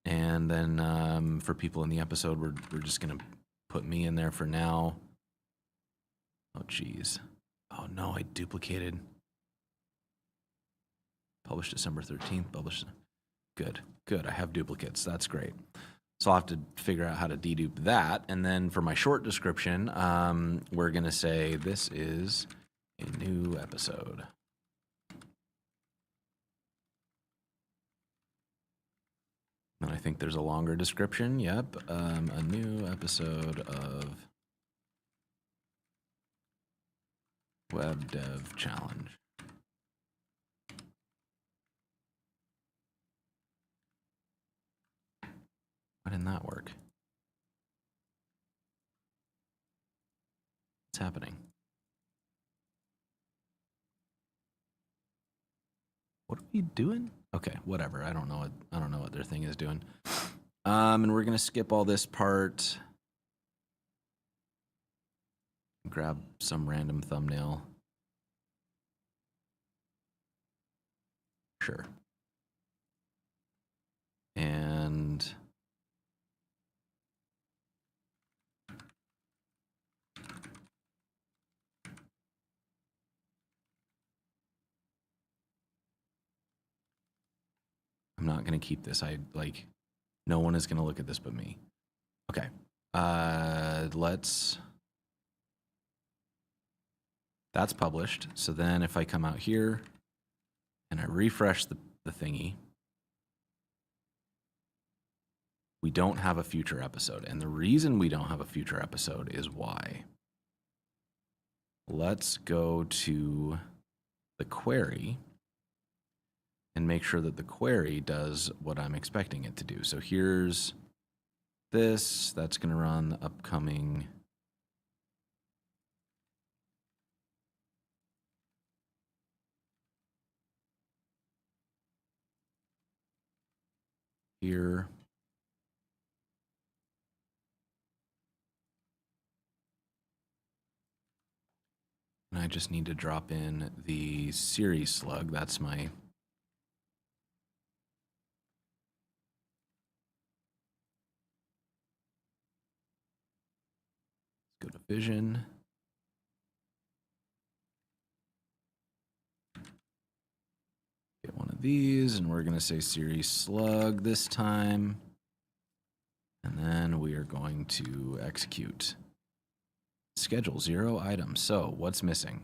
And then for people in the episode, we're just going to put me in there for now. Oh, geez. Oh, no, I duplicated. Published December 13th. Published. Good. I have duplicates. That's great. So I'll have to figure out how to dedupe that. And then for my short description, we're going to say this is a new episode. And I think there's a longer description. Yep. A new episode of Web Dev Challenge. Why didn't that work? What's happening? What are we doing? Okay, whatever. I don't know what their thing is doing. And we're gonna skip all this part. Grab some random thumbnail. Sure. And I'm not going to keep this. No one is going to look at this but me. Okay. That's published. So then if I come out here and I refresh the thingy, we don't have a future episode. And the reason we don't have a future episode is why. Let's go to the query and make sure that the query does what I'm expecting it to do. So here's this. That's going to run the upcoming here. And I just need to drop in the series slug. That's my go to Vision. Get one of these, and we're going to say series slug this time. And then we are going to execute. Schedule 0 items. So what's missing?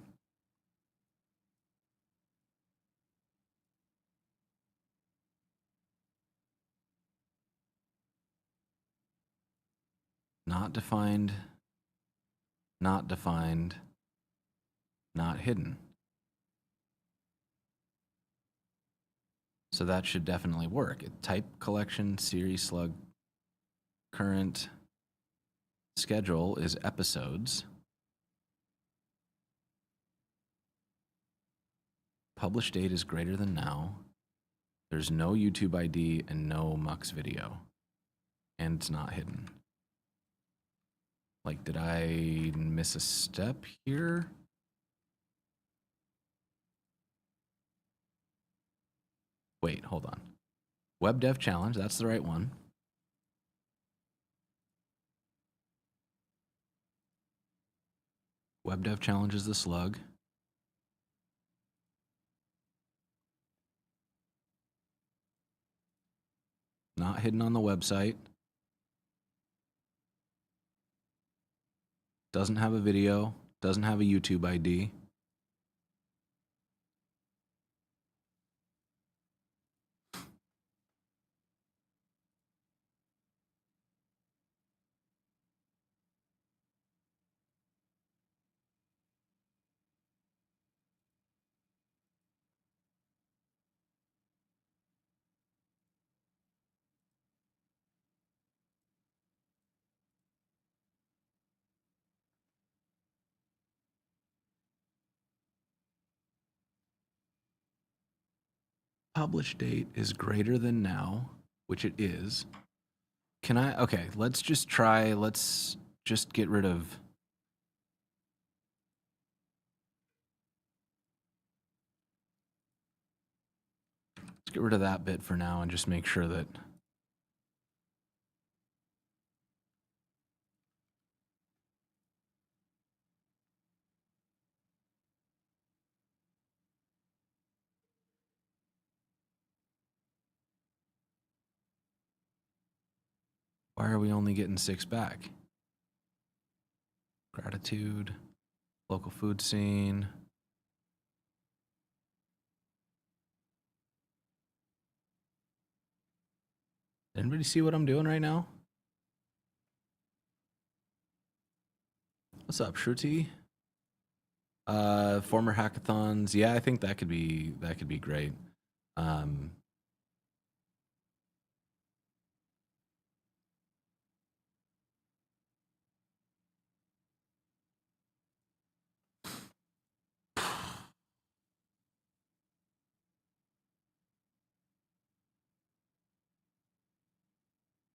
not defined, not defined, not hidden. So that should definitely work. Type collection, series slug, current schedule is episodes. Publish date is greater than now. There's no YouTube ID and no Mux video. And it's not hidden. Like, did I miss a step here? Wait, hold on. Web Dev Challenge, that's the right one. Web Dev Challenge is the slug. Not hidden on the website. Doesn't have a video. Doesn't have a YouTube ID. Publish date is greater than now, which it is. Can I? Okay, let's just try. Let's just get rid of. Let's get rid of that bit for now and just make sure that. Why are we only getting 6 back? Gratitude, local food scene. Anybody see what I'm doing right now? What's up, Shruti? Former hackathons. Yeah, I think that could be great.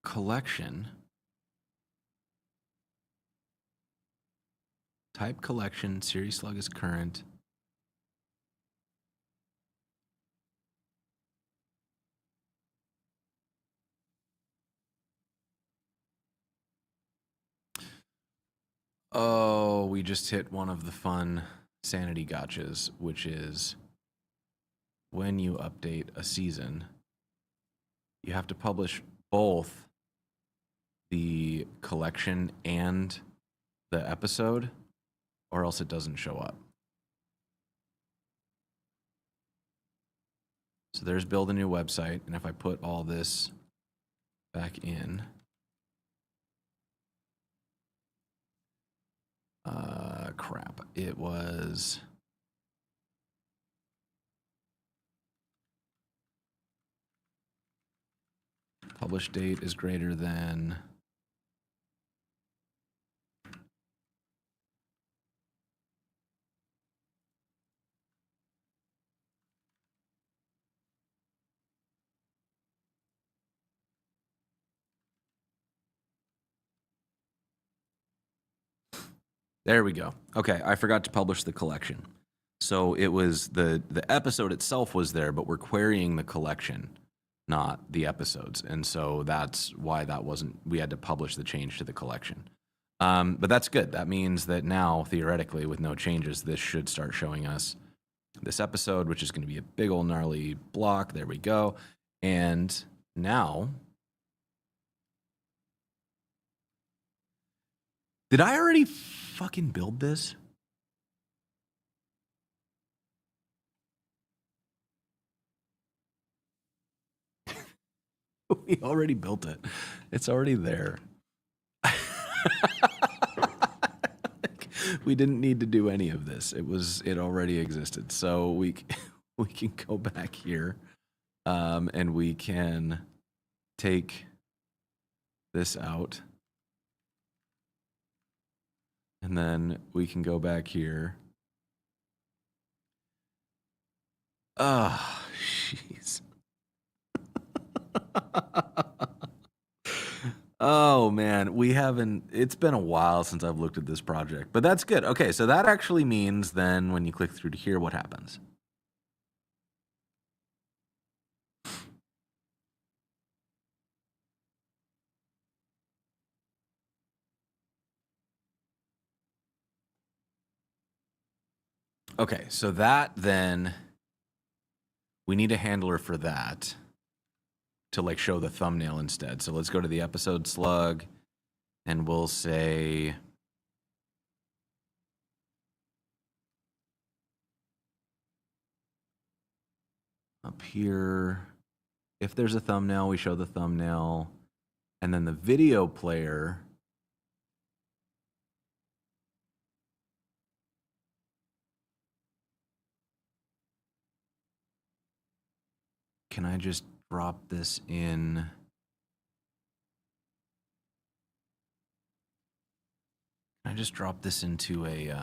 Collection. Type collection, series slug is current. Oh, we just hit one of the fun sanity gotchas, which is when you update a season, you have to publish both the collection and the episode, or else it doesn't show up. So there's build a new website, and if I put all this back in, crap, it was publish date is greater than there we go. Okay, I forgot to publish the collection. So it was the episode itself was there, but we're querying the collection, not the episodes. And so that's why that wasn't, we had to publish the change to the collection. But that's good. That means that now, theoretically, with no changes, this should start showing us this episode, which is going to be a big old gnarly block. There we go. And now, did I already fucking build this? We already built it. It's already there. We didn't need to do any of this. It already existed. So we can go back here, and we can take this out, and then we can go back here. Oh, jeez. Oh man, it's been a while since I've looked at this project, but that's good. Okay, so that actually means then when you click through to here, what happens? Okay, so that then we need a handler for that to like show the thumbnail instead. So let's go to the episode slug and we'll say up here, if there's a thumbnail, we show the thumbnail, and then the video player. Can I just drop this in? Can I just drop this into a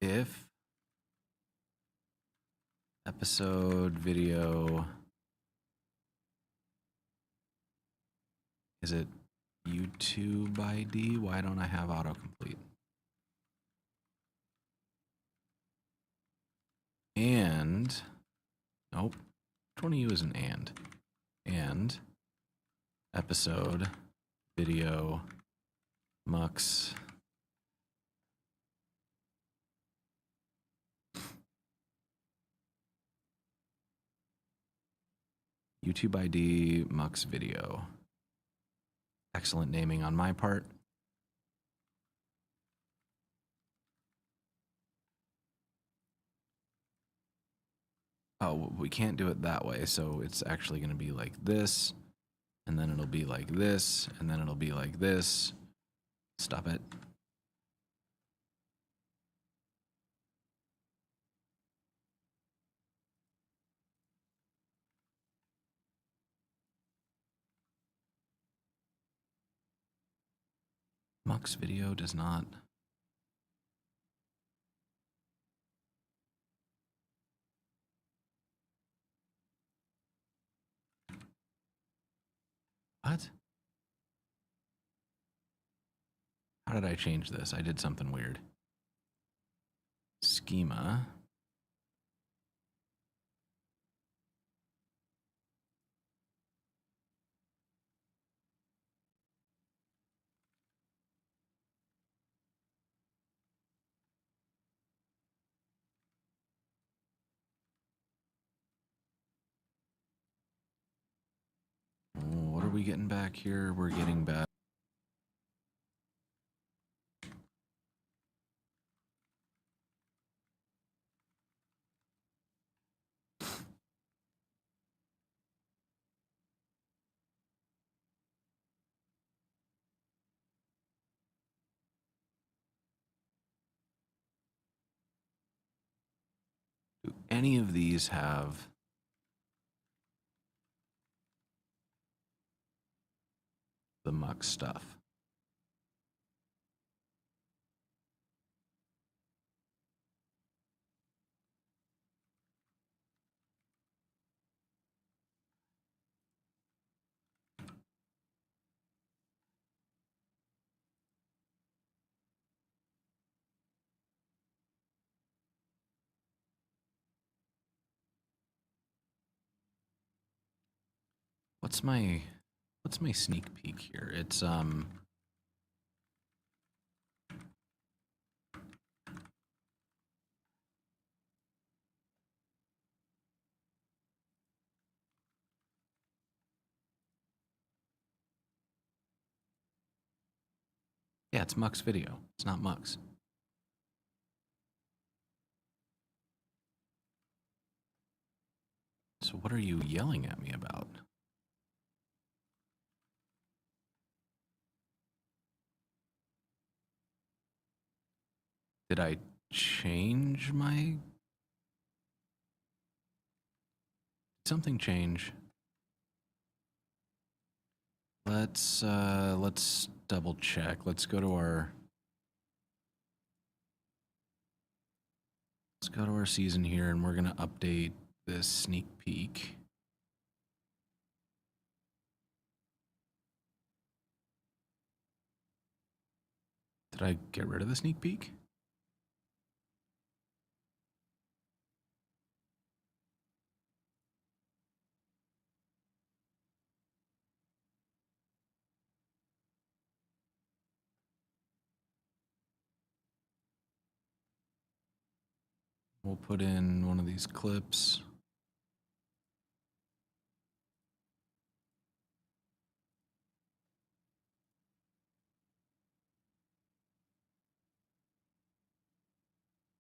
if episode video, is it YouTube ID? Why don't I have autocomplete? And nope, which one of you is an and episode video mux YouTube ID mux video. Excellent naming on my part. Oh, we can't do it that way, so it's actually going to be like this, and then it'll be like this, and then it'll be like this. Stop it. Mux video does not. What? How did I change this? I did something weird. Schema. What are we getting back here? We're getting back. Do any of these have the mux stuff? What's my sneak peek here? It's yeah, it's mux video. It's not mux. So what are you yelling at me about? Did I change my... Something change? Let's double check. Let's go to our season here, and we're gonna update this sneak peek. Did I get rid of the sneak peek? We'll put in one of these clips.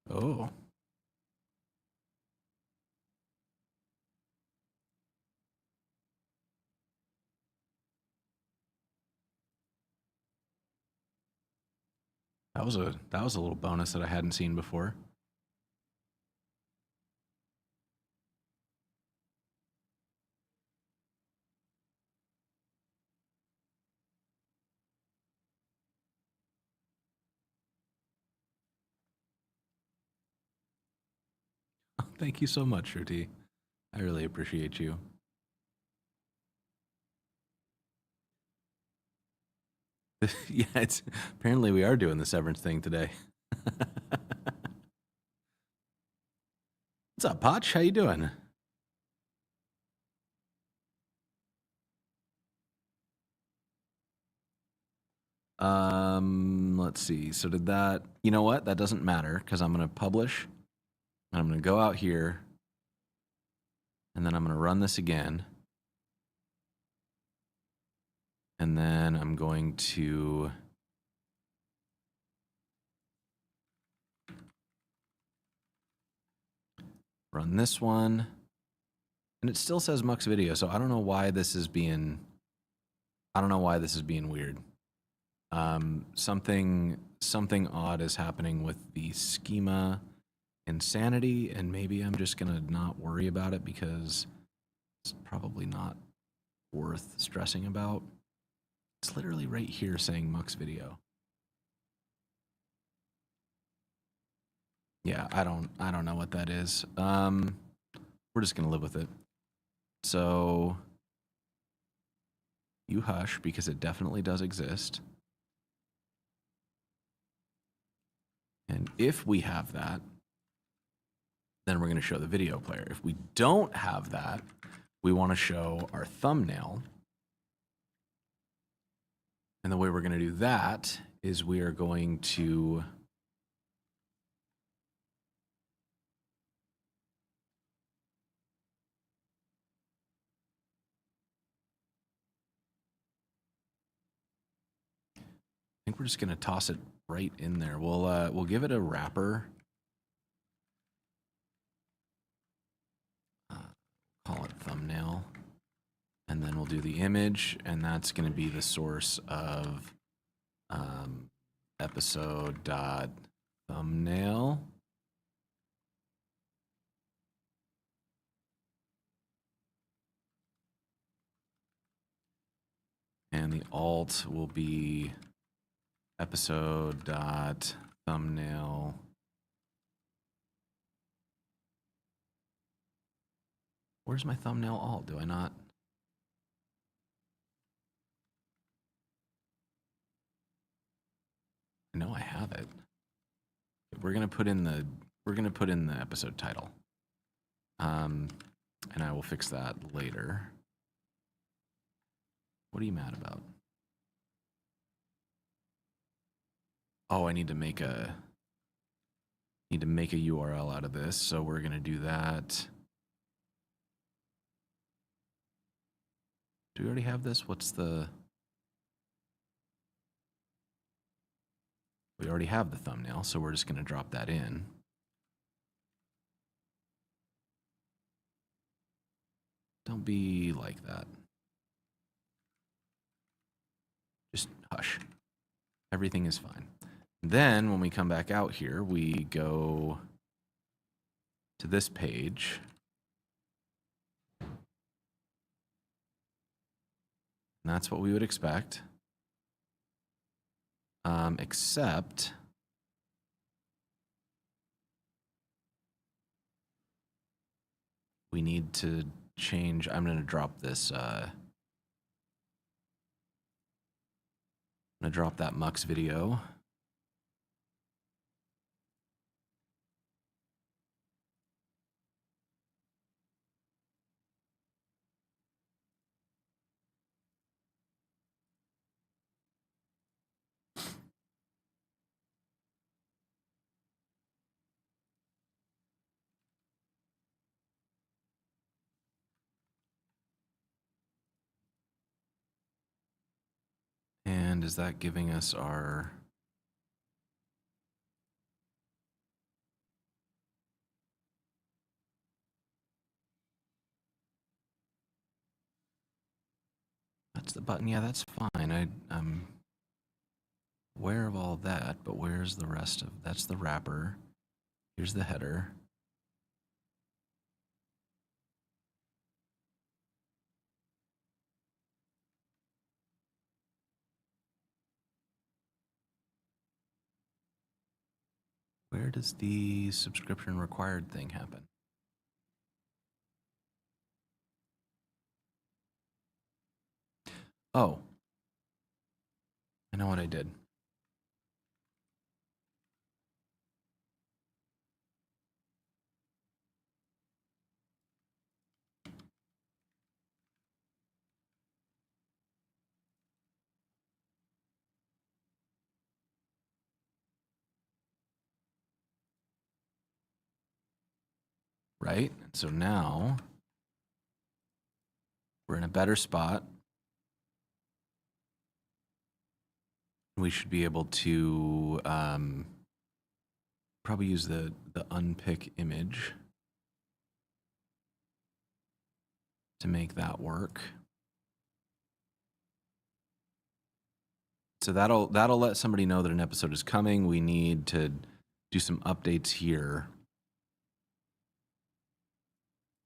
Oh. That was a little bonus that I hadn't seen before. Thank you so much, Shruti. I really appreciate you. Yeah, it's apparently we are doing the severance thing today. What's up, Potch? How you doing? Let's see. So did that, you know what? That doesn't matter because I'm going to publish and I'm going to go out here and then I'm going to run this again. And then I'm going to run this one. And it still says Mux video, so I don't know why this is being weird. Something odd is happening with the schema insanity, and maybe I'm just gonna not worry about it because it's probably not worth stressing about. It's literally right here saying Mux video. Yeah, I don't know what that is. We're just gonna live with it. So you hush because it definitely does exist. And if we have that, then we're going to show the video player. If we don't have that, we want to show our thumbnail. And the way we're going to do that is we are going to I think we're just going to toss it right in there. We'll give it a wrapper. Call it thumbnail. And then we'll do the image, and that's going to be the source of episode.thumbnail. And the alt will be episode.thumbnail. Where's my thumbnail alt? Do I not? I know I have it. We're gonna put in the episode title. And I will fix that later. What are you mad about? Oh, I need to make a URL out of this, so we're gonna do that. Do we already have this? We already have the thumbnail, so we're just gonna drop that in. Don't be like that. Just hush. Everything is fine. Then when we come back out here, we go to this page. And that's what we would expect. Except we need to change. I'm going to drop this. I'm going to drop that Mux video. And is that giving us our... That's the button. Yeah, that's fine. I'm aware of all that, but where's the rest of... That's the wrapper. Here's the header. Where does the subscription required thing happen? Oh. I know what I did. Right? So now we're in a better spot. We should be able to probably use the unpick image to make that work. So that'll let somebody know that an episode is coming. We need to do some updates here.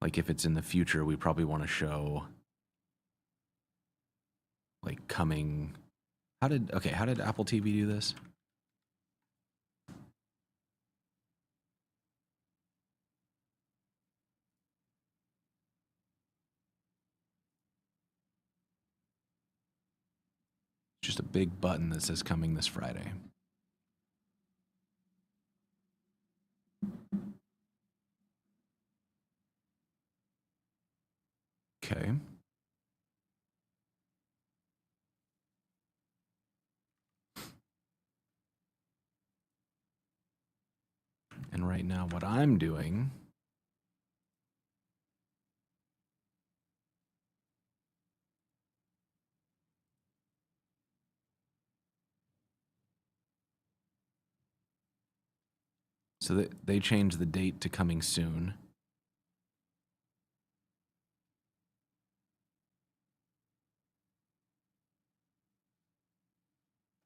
Like if it's in the future, we probably want to show like coming. How did Apple TV do this? Just a big button that says coming this Friday. Okay. And right now what I'm doing so that they changed the date to coming soon.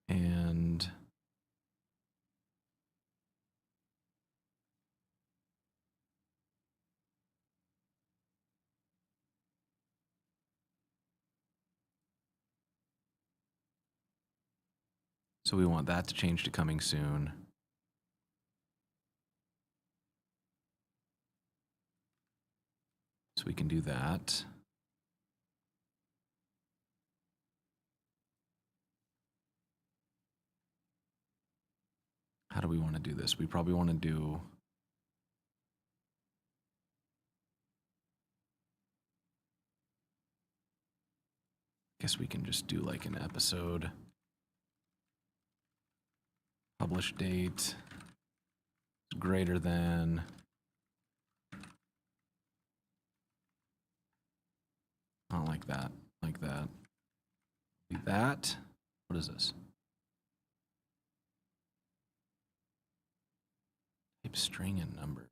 And so we want that to change to coming soon. So we can do that. How do we want to do this? We probably want to do... I guess we can just do like an episode. Publish date greater than... Not like that. Like that. Like that. What is this? Type string and number.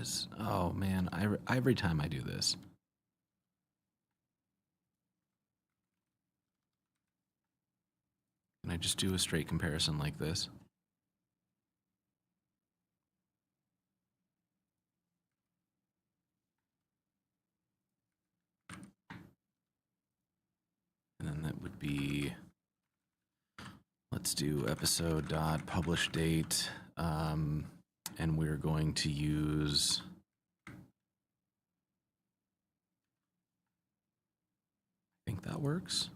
is... Oh, man. Every time I do this. Can I just do a straight comparison like this? And then that would be... Let's do episode.publish date. And we're going to use... I think that works.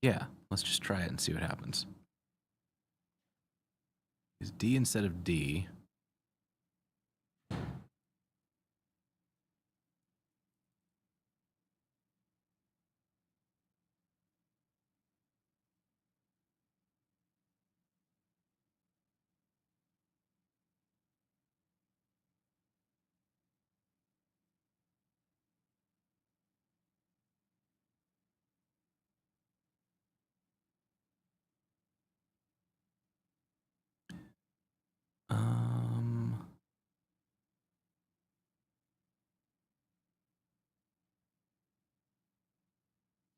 Yeah, let's just try it and see what happens. Is D instead of D.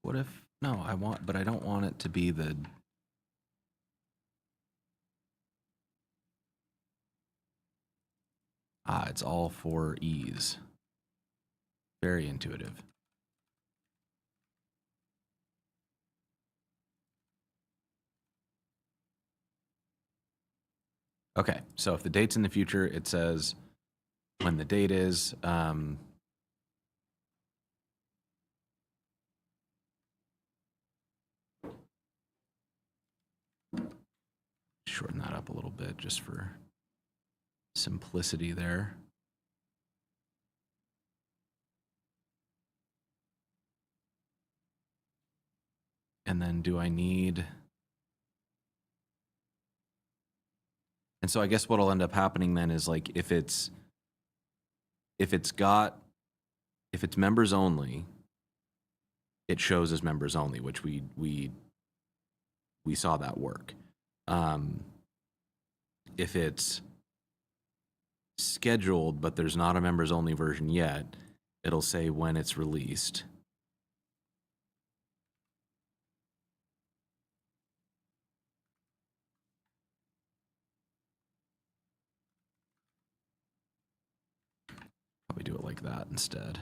What if... No, but I don't want it to be the... Ah, it's all for ease. Very intuitive. Okay, so if the date's in the future, it says when the date is. Shorten that up a little bit just for simplicity there. And then do I need... And so I guess what'll end up happening then is like if it's members only, it shows as members only, which we saw that work. If it's scheduled but there's not a members only version yet, it'll say when it's released. Probably do it like that instead.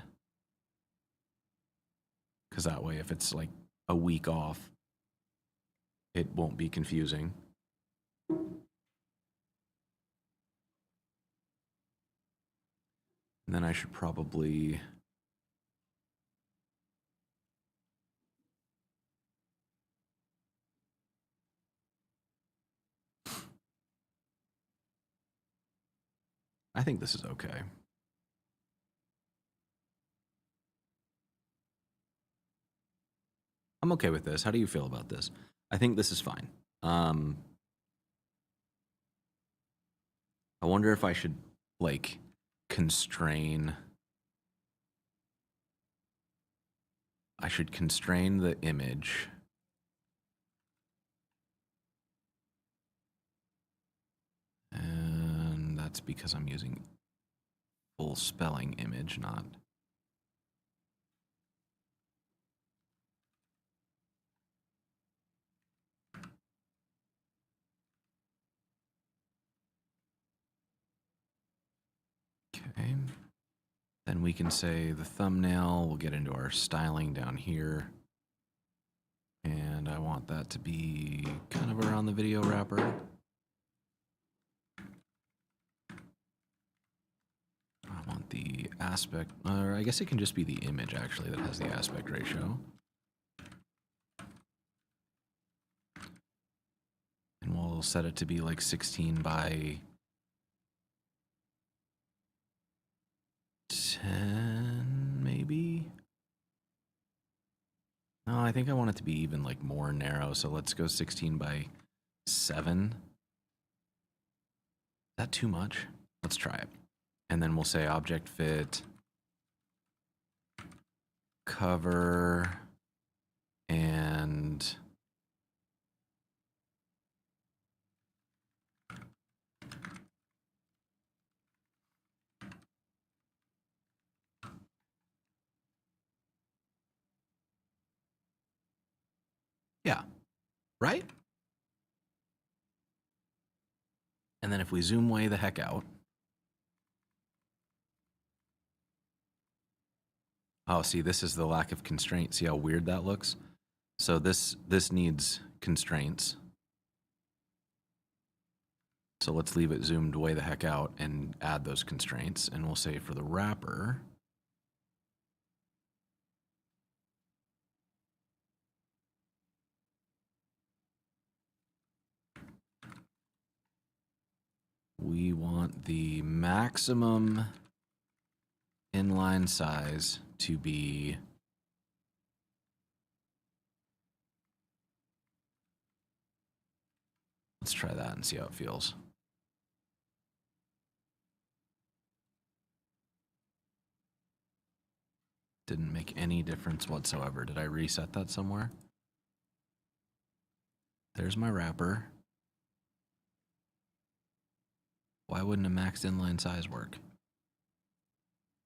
Because that way, if it's like a week off, it won't be confusing. And then I should probably... I think this is okay. I'm okay with this. How do you feel about this? I think this is fine. I wonder if I should, like, constrain... I should constrain the image. And that's because I'm using full spelling image, not... Okay. Then we can say the thumbnail, we'll get into our styling down here. And I want that to be kind of around the video wrapper. I want the aspect, or I guess it can just be the image actually that has the aspect ratio. And we'll set it to be like 16 by 10, maybe? No, I think I want it to be even like more narrow, so let's go 16 by 7. Is that too much? Let's try it. And then we'll say object fit cover and yeah, right? And then if we zoom way the heck out, oh, see, this is the lack of constraint. See how weird that looks? So this needs constraints. So let's leave it zoomed way the heck out and add those constraints. And we'll say for the wrapper, we want the maximum inline size to be let's try that and see how it feels. Didn't make any difference whatsoever. Did I reset that somewhere? There's my wrapper. Why wouldn't a maxed inline size work?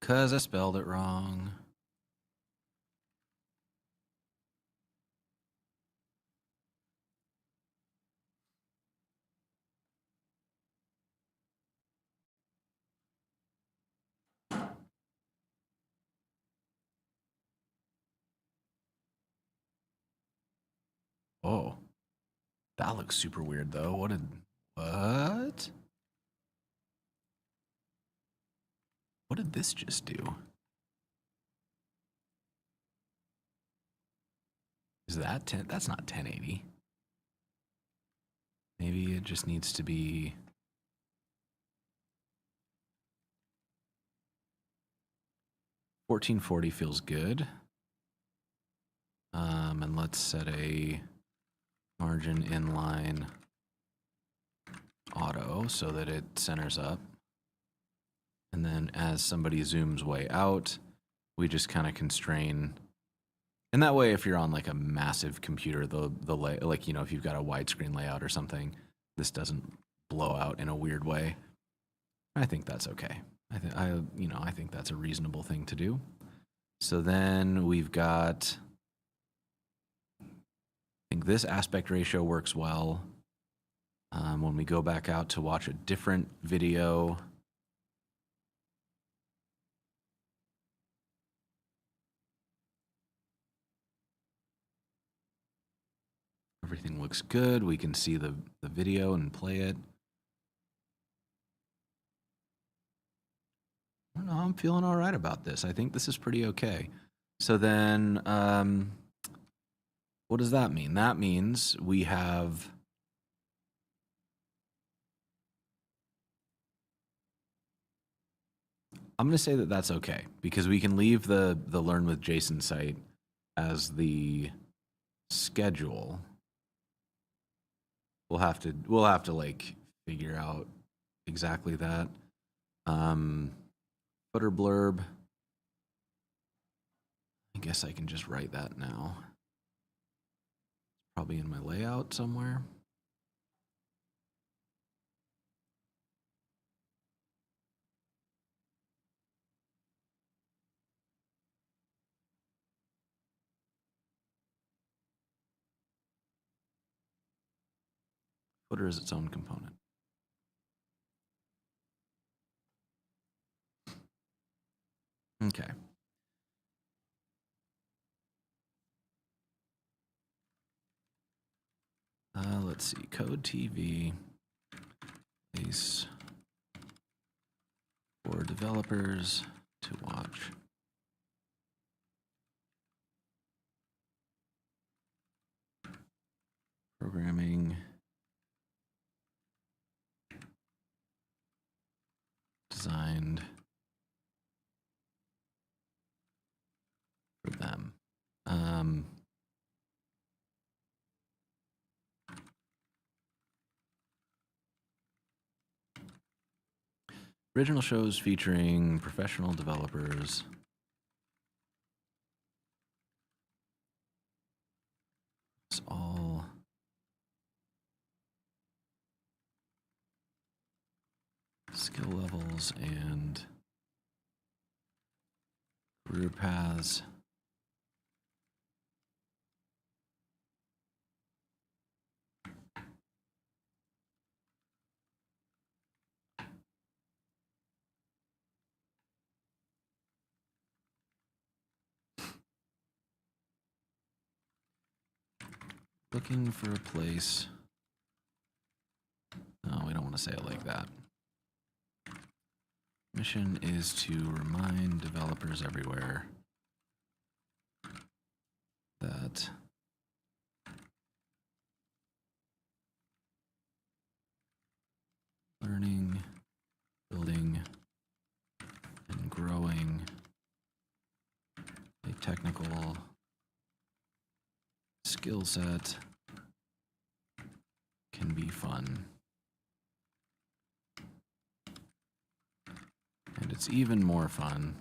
'Cause I spelled it wrong. Oh, that looks super weird though. What? What did this just do? Is that 10? That's not 1080. Maybe it just needs to be 1440 feels good. And let's set a margin inline auto so that it centers up. And then as somebody zooms way out, we just kind of constrain. And that way, if you're on like a massive computer, like, you know, if you've got a widescreen layout or something, this doesn't blow out in a weird way. I think that's okay. I think that's a reasonable thing to do. So then we've got, I think this aspect ratio works well. When we go back out to watch a different video, everything looks good. We can see the video and play it. I don't know, I'm feeling all right about this. I think this is pretty okay. So then, what does that mean? That means we have I'm going to say that that's okay because we can leave the Learn with Jason site as the schedule. We'll have to like figure out exactly that. Footer blurb. I guess I can just write that now. Probably in my layout somewhere. Footer is its own component. Okay. Let's see. Code TV is for developers to watch. Programming designed for them. Original shows featuring professional developers skill levels and career paths. Looking for a place. No, we don't want to say it like that. Mission is to remind developers everywhere that learning, building, and growing a technical skill set can be fun. And it's even more fun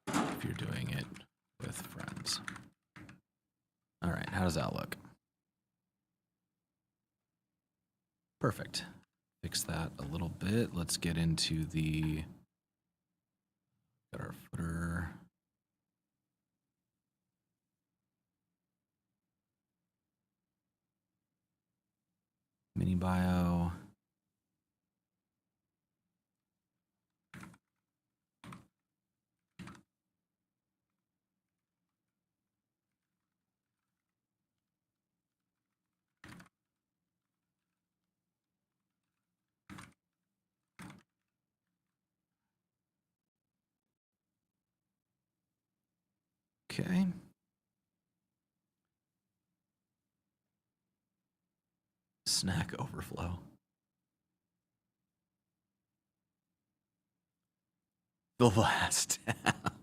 if you're doing it with friends. All right, how does that look? Perfect. Fix that a little bit. Let's get into the, got our footer. Mini bio. Okay. Snack overflow. The last tab.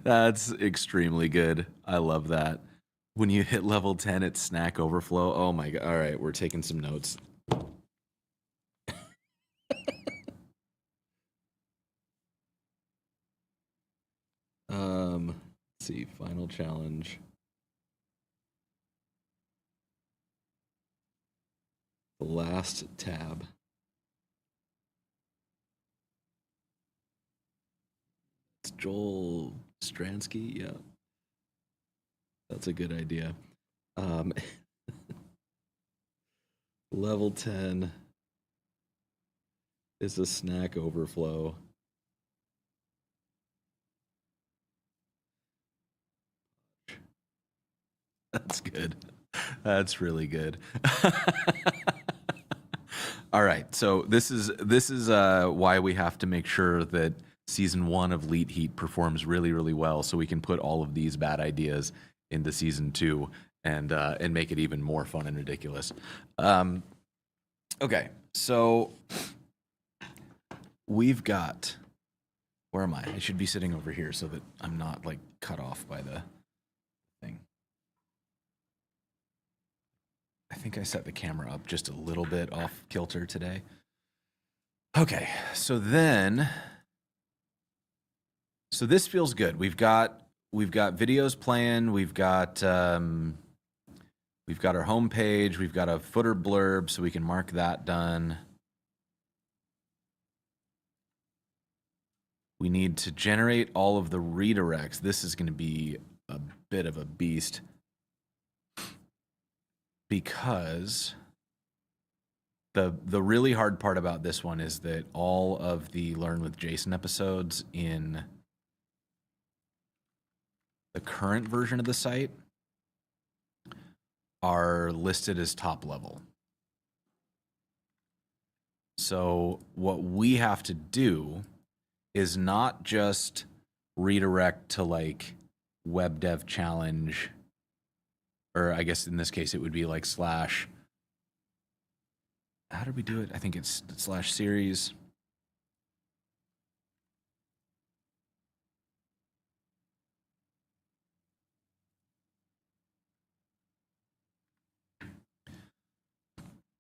That's extremely good. I love that. When you hit level 10, it's snack overflow. Oh my god. All right, we're taking some notes. Let's see, final challenge. The last tab. It's Joel Stransky, yeah. That's a good idea. Level 10 is a snack overflow. That's good. That's really good. All right, so this is why we have to make sure that season 1 of Leet Heat performs really, really well, so we can put all of these bad ideas into season 2 and make it even more fun and ridiculous. Okay, so we've got. Where am I? I should be sitting over here so that I'm not like cut off by the thing. I think I set the camera up just a little bit off kilter today. Okay, so this feels good. We've got videos playing. We've got our homepage. We've got a footer blurb, so we can mark that done. We need to generate all of the redirects. This is going to be a bit of a beast because the really hard part about this one is that all of the Learn with Jason episodes in the current version of the site are listed as top level. So what we have to do is not just redirect to like web dev challenge, or I guess in this case it would be like slash. How did we do it? I think it's slash series.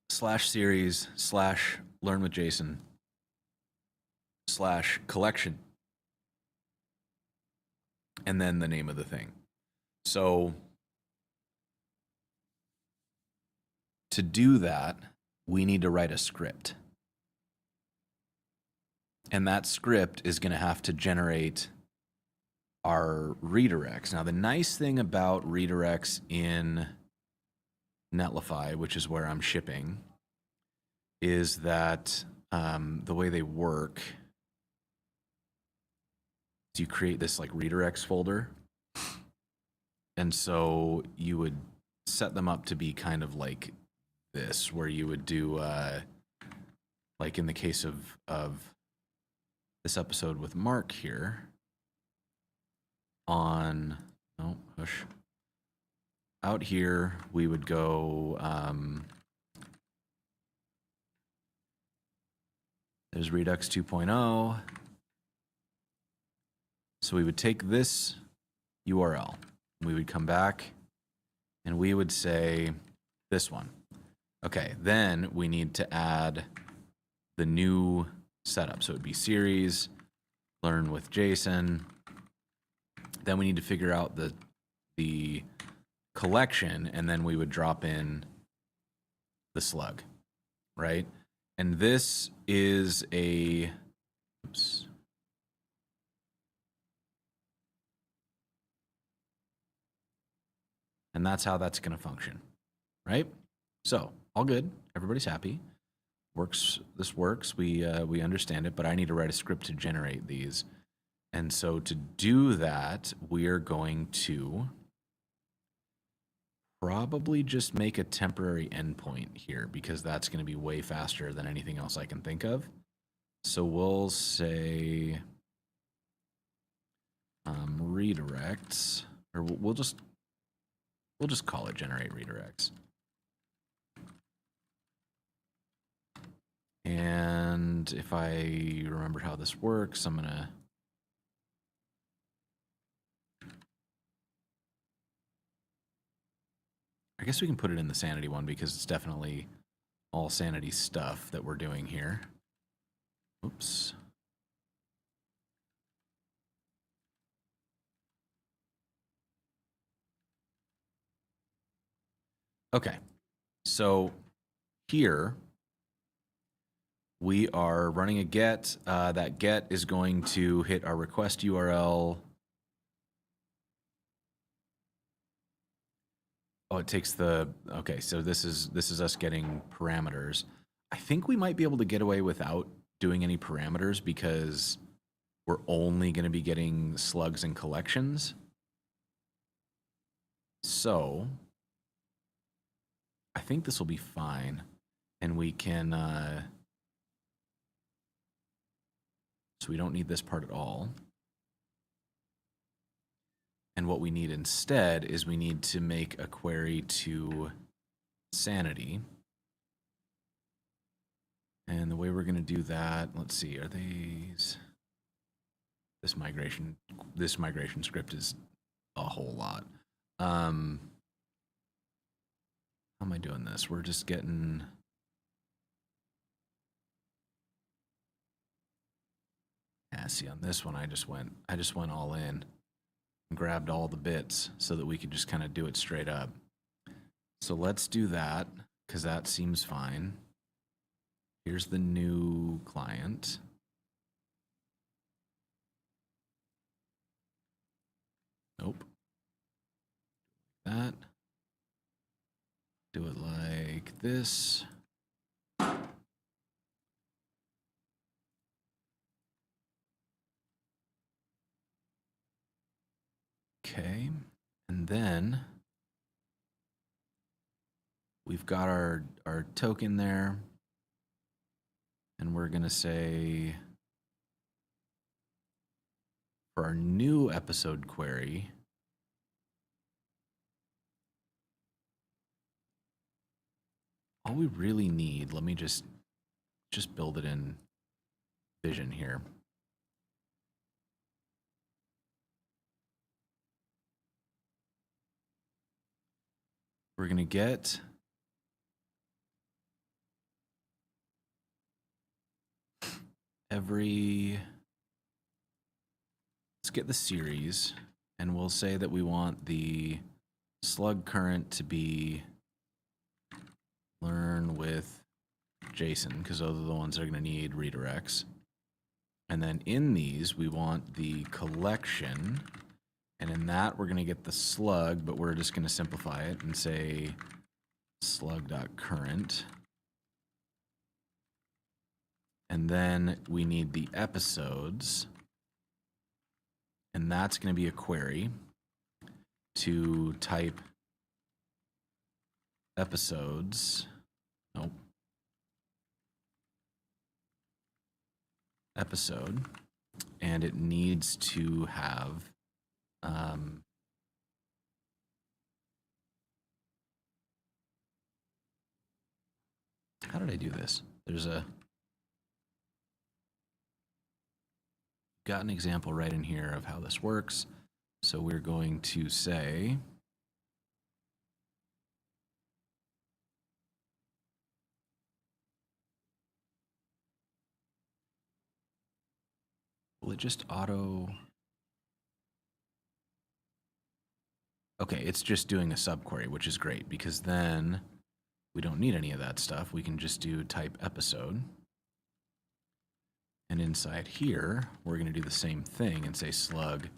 Slash series slash learn with Jason slash collection. and then the name of the thing. So to do that, we need to write a script. And that script is going to have to generate our redirects. Now, the nice thing about redirects in Netlify, which is where I'm shipping, is that the way they work is you create this like redirects folder. And so you would set them up to be kind of like this, where you would do, like in the case of this episode with Mark here, on, no, push. Out here, we would go, there's Redux 2.0. So we would take this URL, we would come back, and we would say this one. Okay, then we need to add the new setup. So it would be series, learn with Jason. Then we need to figure out the collection, and then we would drop in the slug, right? And this is a, oops. And that's how that's going to function, right? So all good, everybody's happy. Works. This works. We understand it, but I need to write a script to generate these. And so to do that, we are going to probably just make a temporary endpoint here, because that's going to be way faster than anything else I can think of. So we'll say redirects, or we'll just call it generate redirects. And if I remember how this works, I'm gonna I guess we can put it in the sanity one, because it's definitely all sanity stuff that we're doing here. Oops. Okay, so here we are running a get. That get is going to hit our request URL. Oh, it takes the, okay, so this is us getting parameters. I think we might be able to get away without doing any parameters, because we're only going to be getting slugs and collections. So I think this will be fine, and we can, so we don't need this part at all. And what we need instead is we need to make a query to sanity. And the way we're going to do that, let's see, are these, this migration script is a whole lot. How am I doing this? We're just getting, yeah, see, on this one I just went all in and grabbed all the bits so that we could just kind of do it straight up. So let's do that, because that seems fine. Here's the new client. Nope. That. Do it like this. Okay, and then we've got our token there, and we're gonna say for our new episode query, all we really need, let me just build it in Vision here. We're gonna get let's get the series. and we'll say that we want the slug current to be learn with Jason, because those are the ones that are going to need redirects. And then in these, we want the collection, and in that, we're going to get the slug, but we're just going to simplify it and say slug.current. And then we need the episodes, and that's going to be a query to type episodes. Nope. Episode, and it needs to have how did I do this? There's a got an example right in here of how this works. So we're going to say will it just auto? Okay, it's just doing a subquery, which is great because then we don't need any of that stuff. We can just do type episode. And inside here, we're going to do the same thing and say slug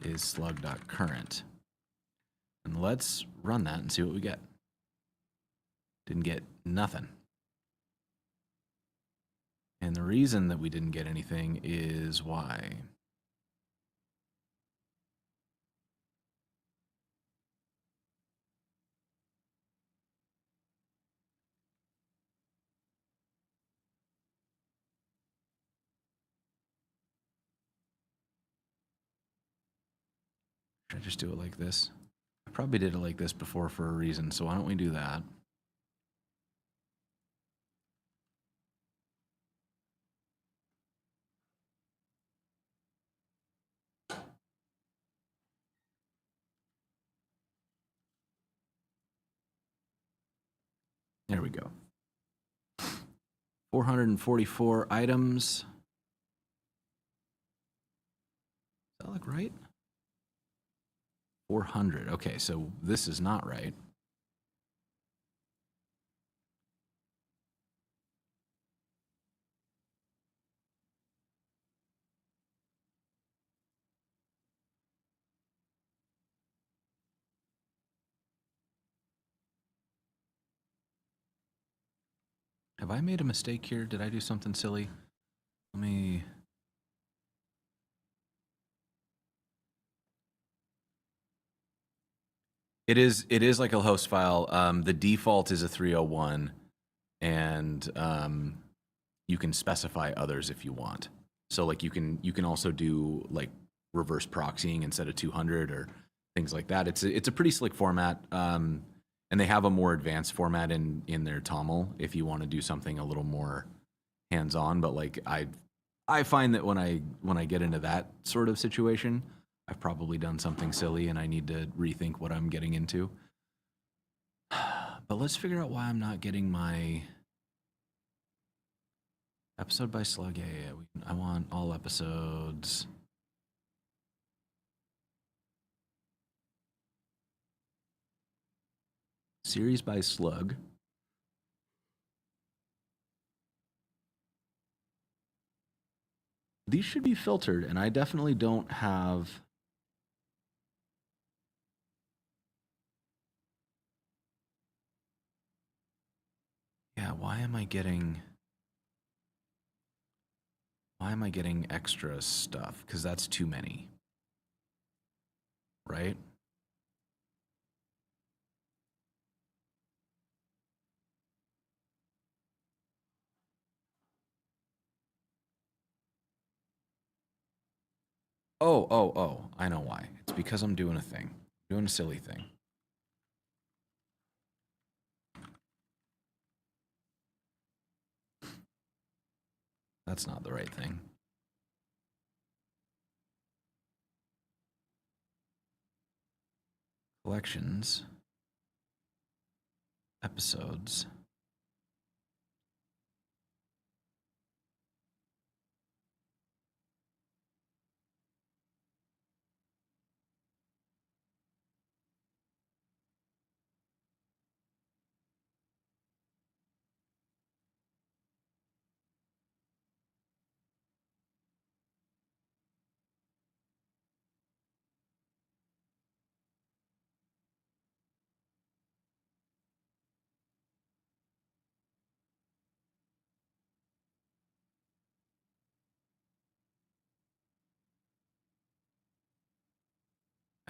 is slug.current. And let's run that and see what we get. Didn't get nothing. And the reason that we didn't get anything is why? Should I just do it like this? I probably did it like this before for a reason, so why don't we do that? There we go. 444 items. Does that look right? 400. Okay, so this is not right. Have I made a mistake here? Did I do something silly? Let me... It is like a host file. The default is a 301, and you can specify others if you want. So like you can also do like reverse proxying instead of 200 or things like that. It's a pretty slick format, and they have a more advanced format in their TOML if you want to do something a little more hands-on. But like I find that when I get into that sort of situation, I've probably done something silly and I need to rethink what I'm getting into. But let's figure out why I'm not getting my episode by slug. Yeah. I want all episodes. Series by slug. These should be filtered, and I definitely don't have... Yeah, why am I getting extra stuff? Because that's too many. Right? Oh, I know why. It's because I'm doing a thing. Doing a silly thing. That's not the right thing. Collections. Episodes.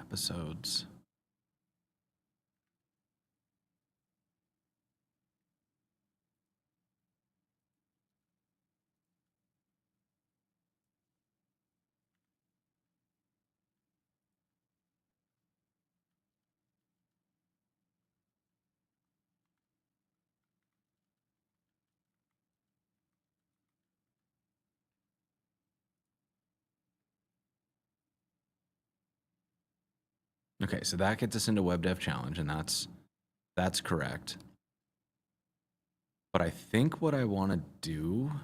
Episodes. Okay, so that gets us into Web Dev Challenge, and that's correct. But I think what I want to do, I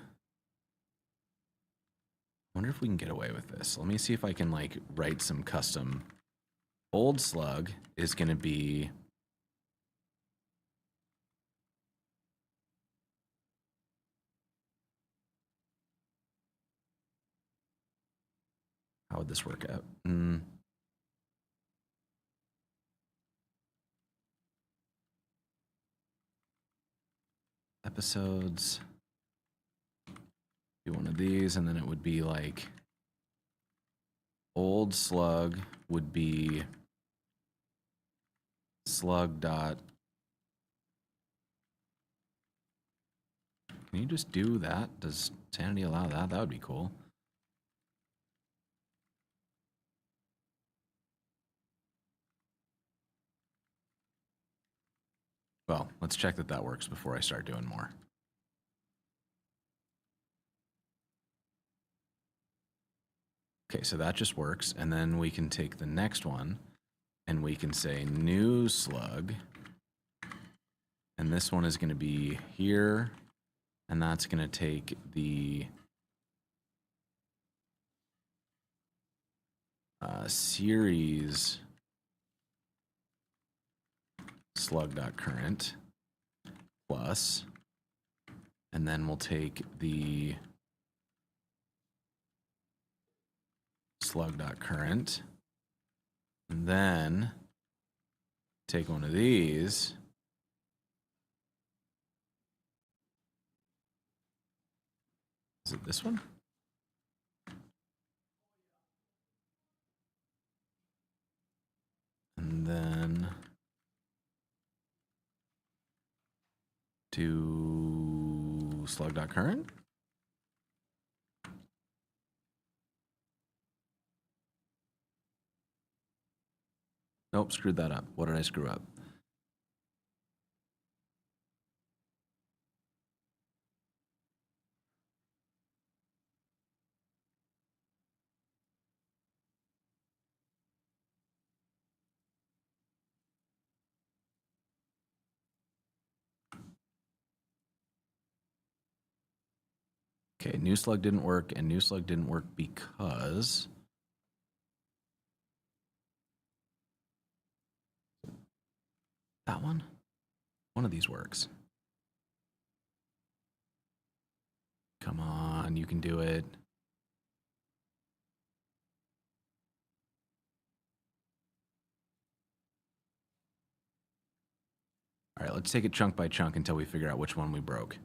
wonder if we can get away with this. Let me see if I can like write some custom. Old slug is going to be how would this work out? Episodes. Do one of these, and then it would be like old slug would be slug dot. Can you just do that? Does Sanity allow that? That would be cool. Well, let's check that that works before I start doing more. Okay, so that just works. And then we can take the next one and we can say new slug. And this one is going to be here. And that's going to take the series slug.current plus, and then we'll take the slug.current, and then take one of these. Is it this one? And then to slug.current. Nope, screwed that up. What did I screw up? Okay, new slug didn't work, and new slug didn't work because that one of these works. Come on, you can do it. All right, let's take it chunk by chunk until we figure out which one we broke.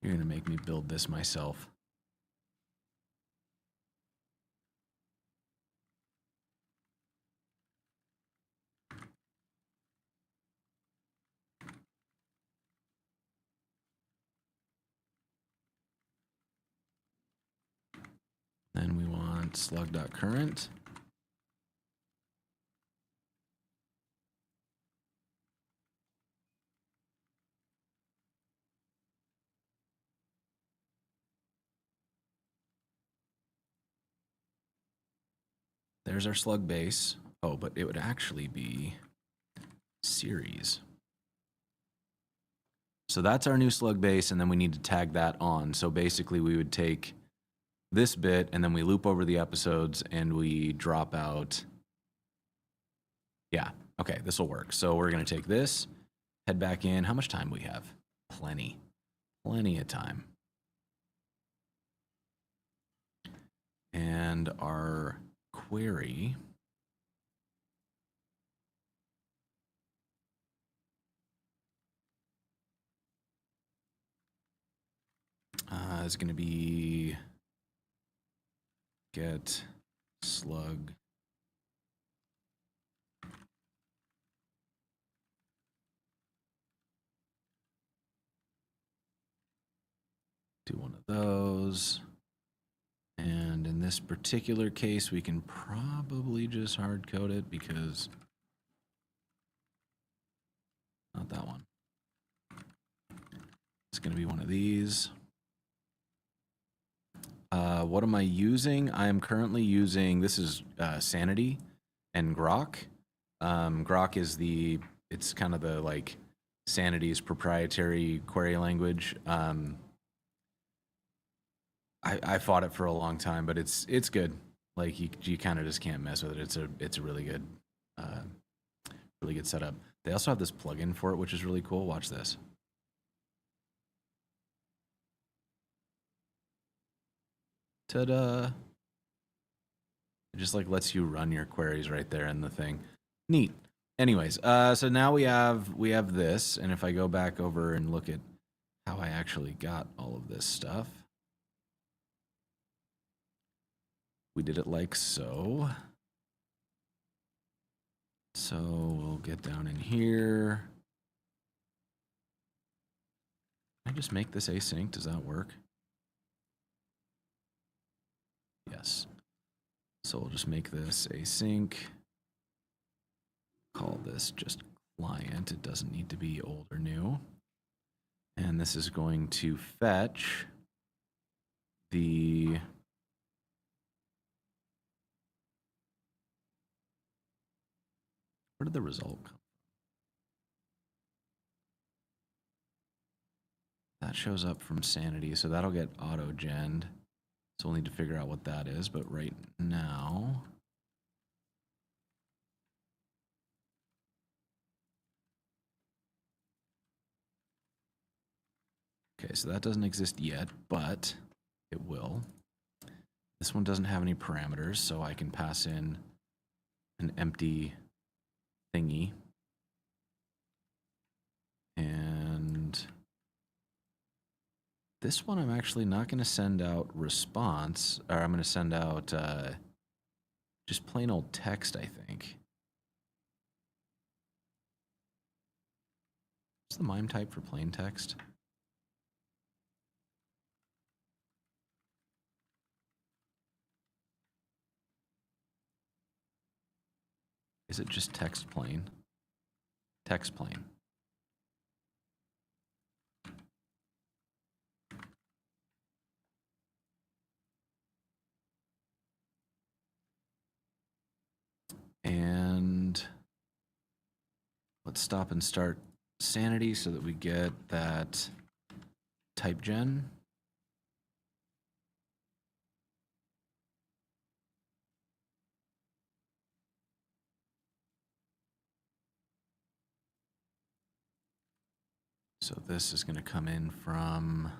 You're gonna make me build this myself. Then we want slug.current. There's our slug base. Oh, but it would actually be series. So that's our new slug base, and then we need to tag that on. So basically we would take this bit, and then we loop over the episodes, and we drop out. Yeah, okay, this will work. So we're going to take this, head back in. How much time we have? Plenty of time. And our query is going to be get slug do one of those. And in this particular case, we can probably just hard code it because not that one. It's going to be one of these. What am I using? I am currently using, this is Sanity and Grok. Grok is it's kind of the like Sanity's proprietary query language. I fought it for a long time, but it's good. Like you kind of just can't mess with it. It's a really good setup. They also have this plugin for it, which is really cool. Watch this. Ta-da! It just like lets you run your queries right there in the thing. Neat. Anyways, so now we have this, and if I go back over and look at how I actually got all of this stuff, we did it like so. So we'll get down in here. Can I just make this async? Does that work? Yes. So we'll just make this async. Call this just client. It doesn't need to be old or new. And this is going to fetch the where did the result come from? That shows up from Sanity, so that'll get auto-genned. So we'll need to figure out what that is, but right now, okay, so that doesn't exist yet, but it will. This one doesn't have any parameters, so I can pass in an empty thingy. And this one I'm actually not going to send out response, or I'm going to send out just plain old text, I think. What's the MIME type for plain text? Is it just text plain? Text plain. And let's stop and start Sanity so that we get that type gen. So this is going to come in from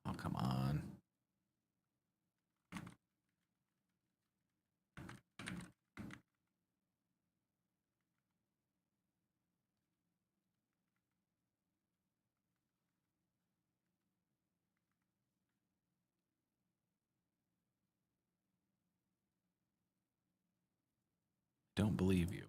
oh, come on. Don't believe you.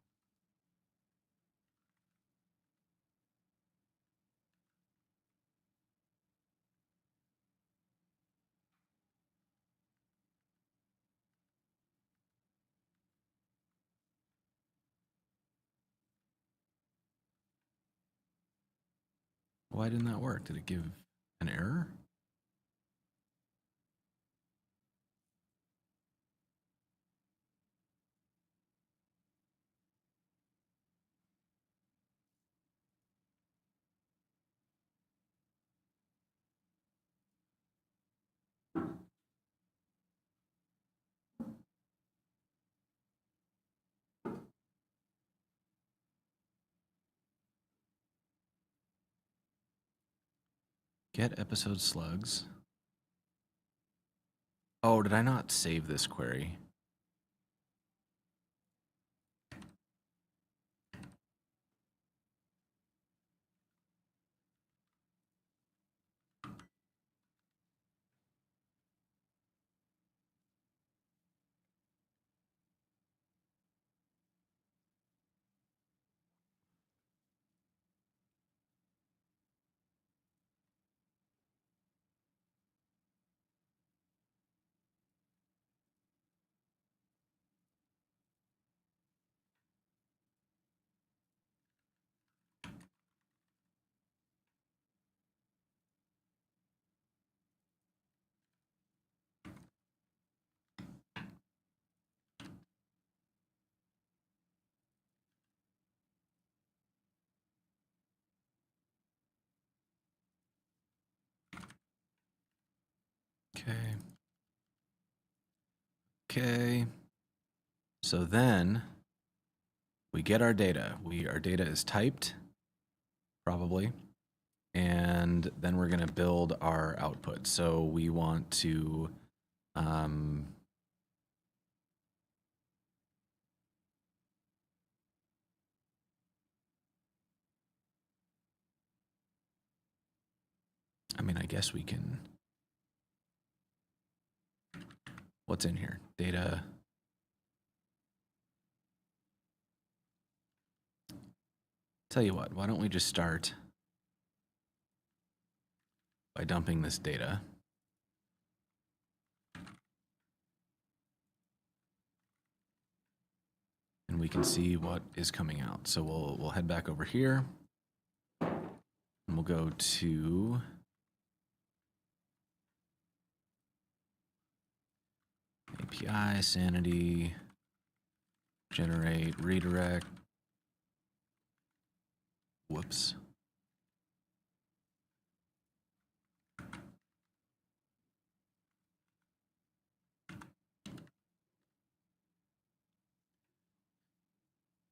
Why didn't that work? Did it give an error? Get episode slugs. Oh, did I not save this query? Okay. Okay. So then we get our data. Our data is typed, probably. And then we're going to build our output. So we want to I mean, I guess we can. What's in here? Data. Tell you what, why don't we just start by dumping this data. And we can see what is coming out. So we'll head back over here. And we'll go to API, sanity, generate, redirect. Whoops.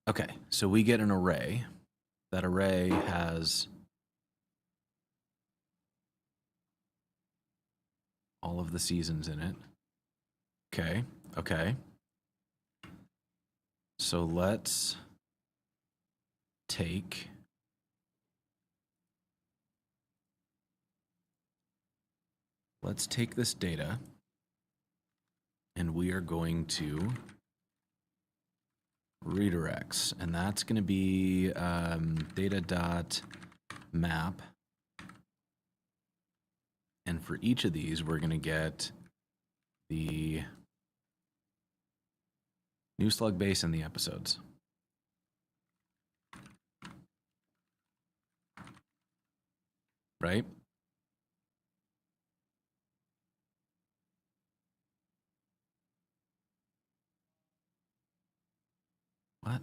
Okay, so we get an array. That array has all of the seasons in it. Okay, okay. So let's take this data and we are going to redirects, and that's going to be data.map. And for each of these, we're going to get the new slug base and the episodes. Right? What?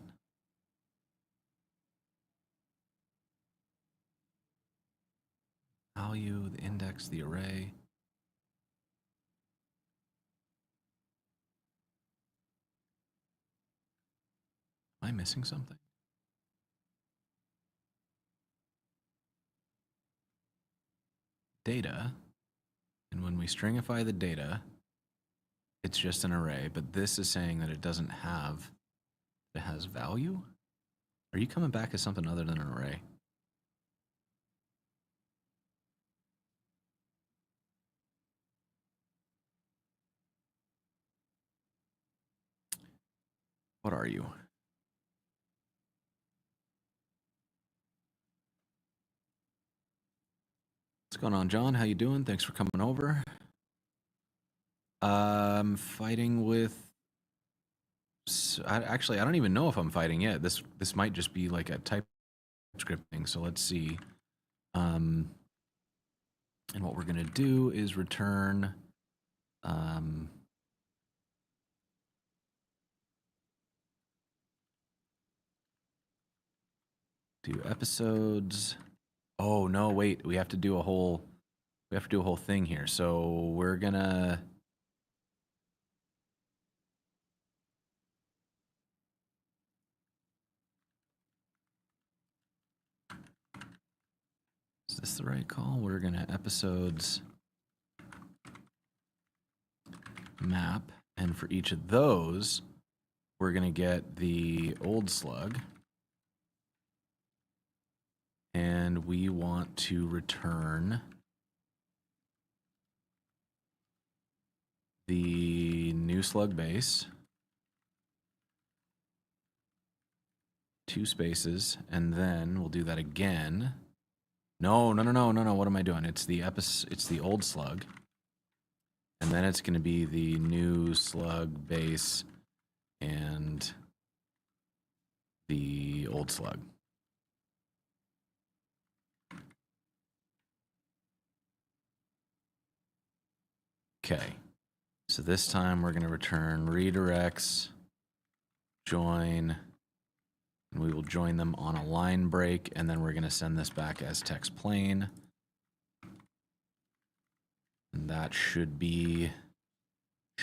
Value, the index, the array. Am I missing something? Data, and when we stringify the data, it's just an array, but this is saying that it doesn't have, it has value? Are you coming back as something other than an array? What are you? What's going on, John? How you doing? Thanks for coming over. Fighting with. Actually, I don't even know if I'm fighting yet. This might just be like a TypeScript thing. So let's see. And what we're gonna do is return. Do episodes. Oh no! Wait, we have to do a whole. We have to do a whole thing here. So we're gonna. this the right call? We're going to episodes map, and for each of those, we're going to get the old slug, and we want to return the new slug base, 2 spaces, and then we'll do that again. No. What am I doing? It's the old slug. And then it's going to be the new slug base and the old slug. Okay. So this time we're going to return redirects, join, and we will join them on a line break, and then we're going to send this back as text plain. And that should be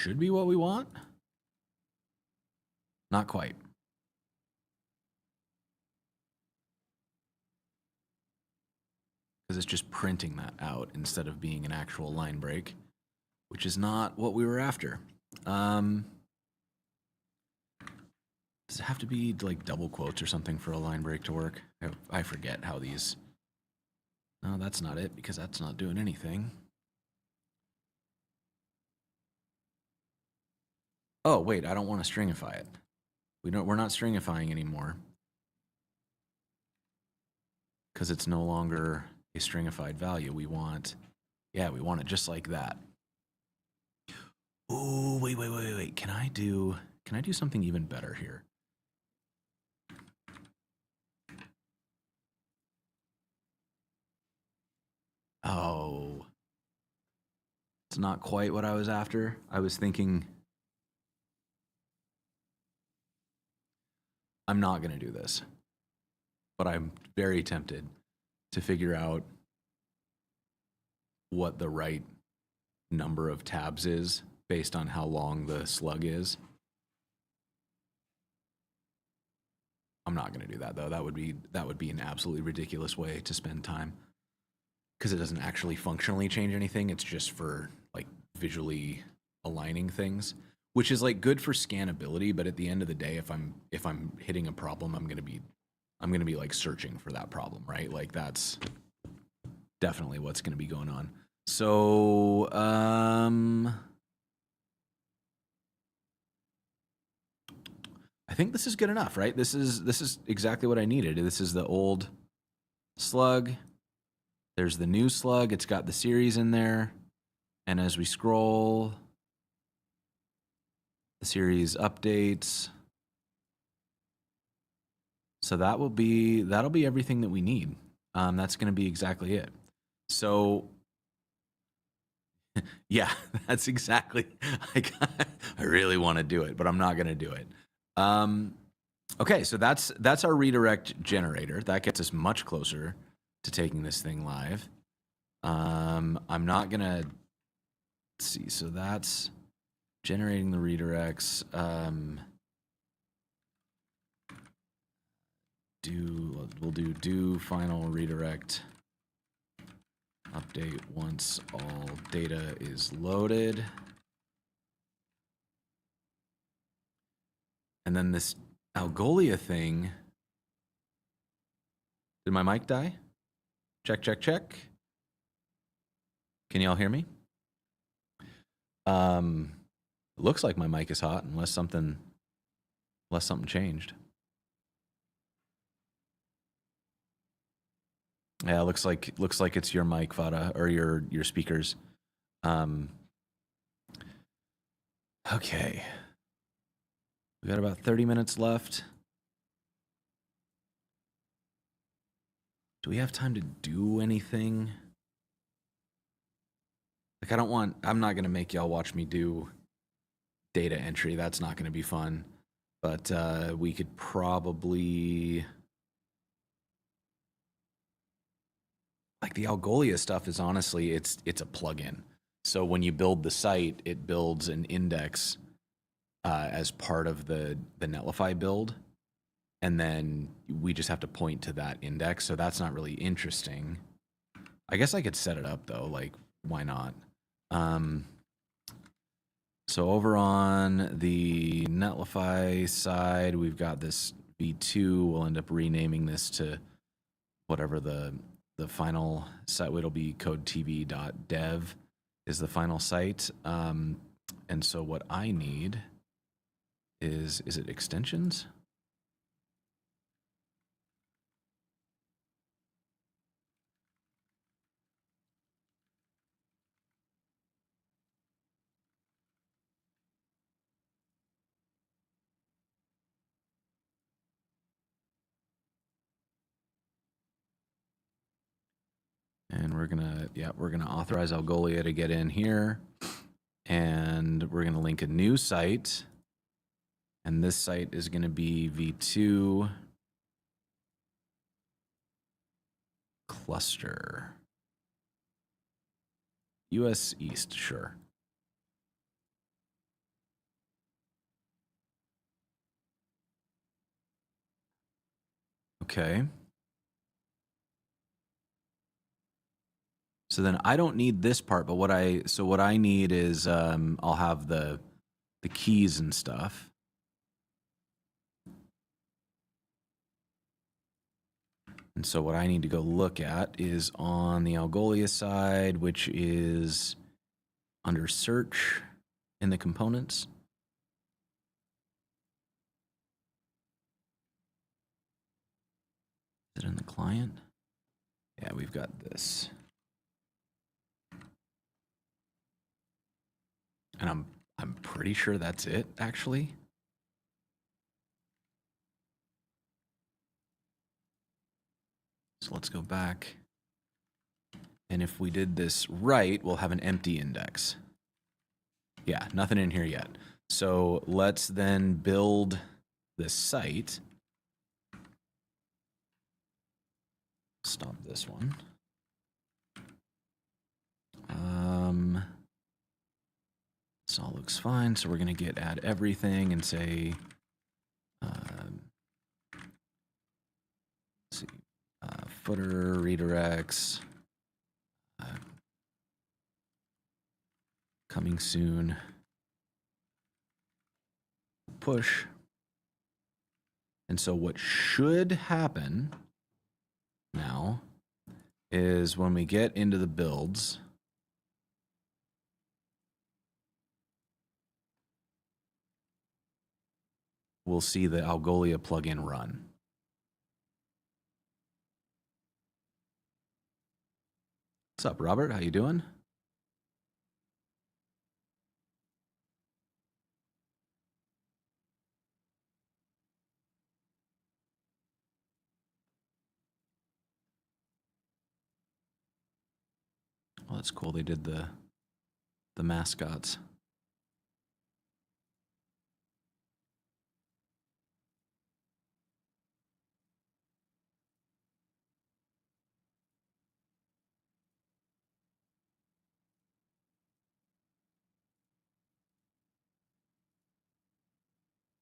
what we want. Not quite. Because it's just printing that out instead of being an actual line break, which is not what we were after. Does it have to be like double quotes or something for a line break to work? I forget how these... No, that's not it, because that's not doing anything. Oh, wait, I don't want to stringify it. We're not stringifying anymore. Because it's no longer a stringified value. We want it just like that. Ooh, wait. Can I do something even better here? Oh. It's not quite what I was after. I was thinking I'm not going to do this, but I'm very tempted to figure out what the right number of tabs is based on how long the slug is. I'm not going to do that though. That would be an absolutely ridiculous way to spend time, because it doesn't actually functionally change anything. It's just for like visually aligning things, which is like good for scannability, but at the end of the day, if I'm hitting a problem, I'm gonna be like searching for that problem, right? Like that's definitely what's gonna be going on. So I think this is good enough, right? This is exactly what I needed. This is the old slug. There's the new slug. It's got the series in there, and as we scroll, the series updates. So that'll be everything that we need. That's going to be exactly it. So yeah, that's exactly. I really want to do it, but I'm not going to do it. Okay, so that's our redirect generator. That gets us much closer to taking this thing live. I'm not going to see. So that's generating the redirects. We'll do final redirect update once all data is loaded. And then this Algolia thing. Did my mic die? Check. Can y'all hear me? Looks like my mic is hot unless something changed. Yeah, looks like it's your mic, Vada, or your speakers. Okay. We got about 30 minutes left. Do we have time to do anything? Like I'm not gonna make y'all watch me do data entry. That's not gonna be fun. But we could probably, like the Algolia stuff is honestly, it's a plugin. So when you build the site, it builds an index as part of the Netlify build. And then we just have to point to that index. So that's not really interesting. I guess I could set it up though. Like, why not? Um, so over on the Netlify side, we've got this v2. We'll end up renaming this to whatever the final site. It'll be codetv.dev is the final site. And so what I need is it extensions? And we're gonna authorize Algolia to get in here, and we're gonna link a new site, and this site is gonna be v2 cluster US East, sure. Okay. So then I don't need this part, but what I need is I'll have the keys and stuff. And so what I need to go look at is on the Algolia side, which is under search in the components. Is it in the client? Yeah, we've got this. And I'm pretty sure that's it, actually. So let's go back. And if we did this right, we'll have an empty index. Yeah, nothing in here yet. So let's then build this site. Stop this one. This all looks fine. So we're going to add everything and say, let's see, footer redirects, coming soon, push. And so what should happen now is when we get into the builds, we'll see the Algolia plugin run. What's up, Robert? How you doing? Well, that's cool. They did the mascots.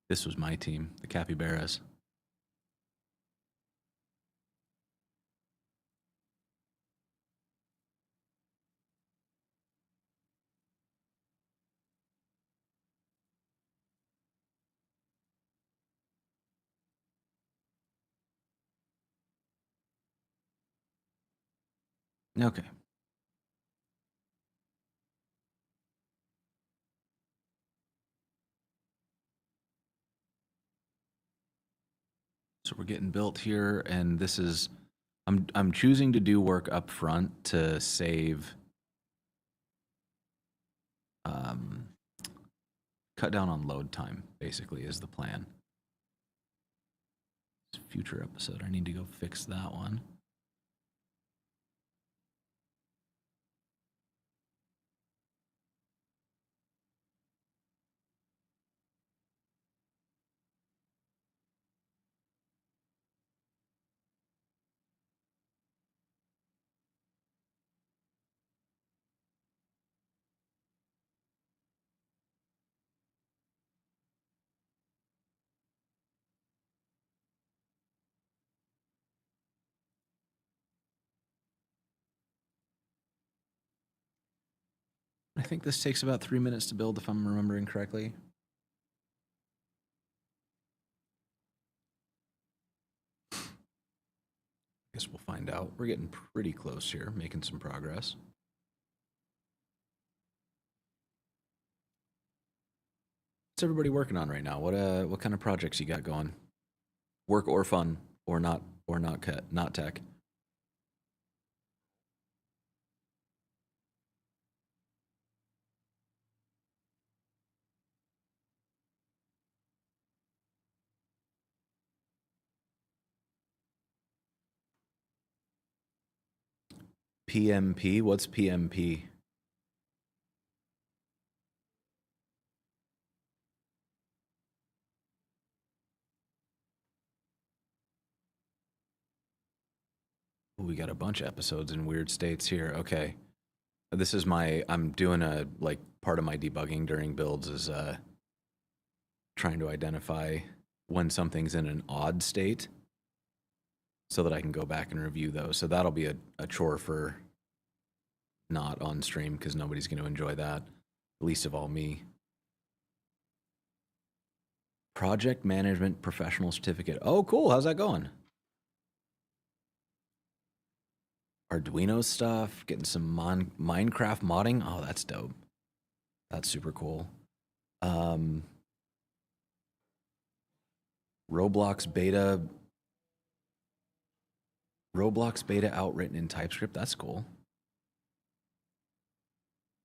This was my team, the Capybaras. Okay. So we're getting built here, and this is, I'm choosing to do work up front to save, cut down on load time, basically, is the plan. Future episode, I need to go fix that one. think this takes about 3 minutes to build, if I'm remembering correctly. Guess we'll find out. We're getting pretty close here, making some progress. What's everybody working on right now? What kind of projects you got going? Work or fun or not tech? PMP? What's PMP? Ooh, we got a bunch of episodes in weird states here. Okay. This is I'm doing part of my debugging during builds is trying to identify when something's in an odd state so that I can go back and review those. So that'll be a chore for not on stream because nobody's going to enjoy that, least of all me. Project Management Professional Certificate. Oh, cool. How's that going? Arduino stuff, getting some Minecraft modding. Oh, that's dope. That's super cool. Roblox beta outwritten in TypeScript. That's cool.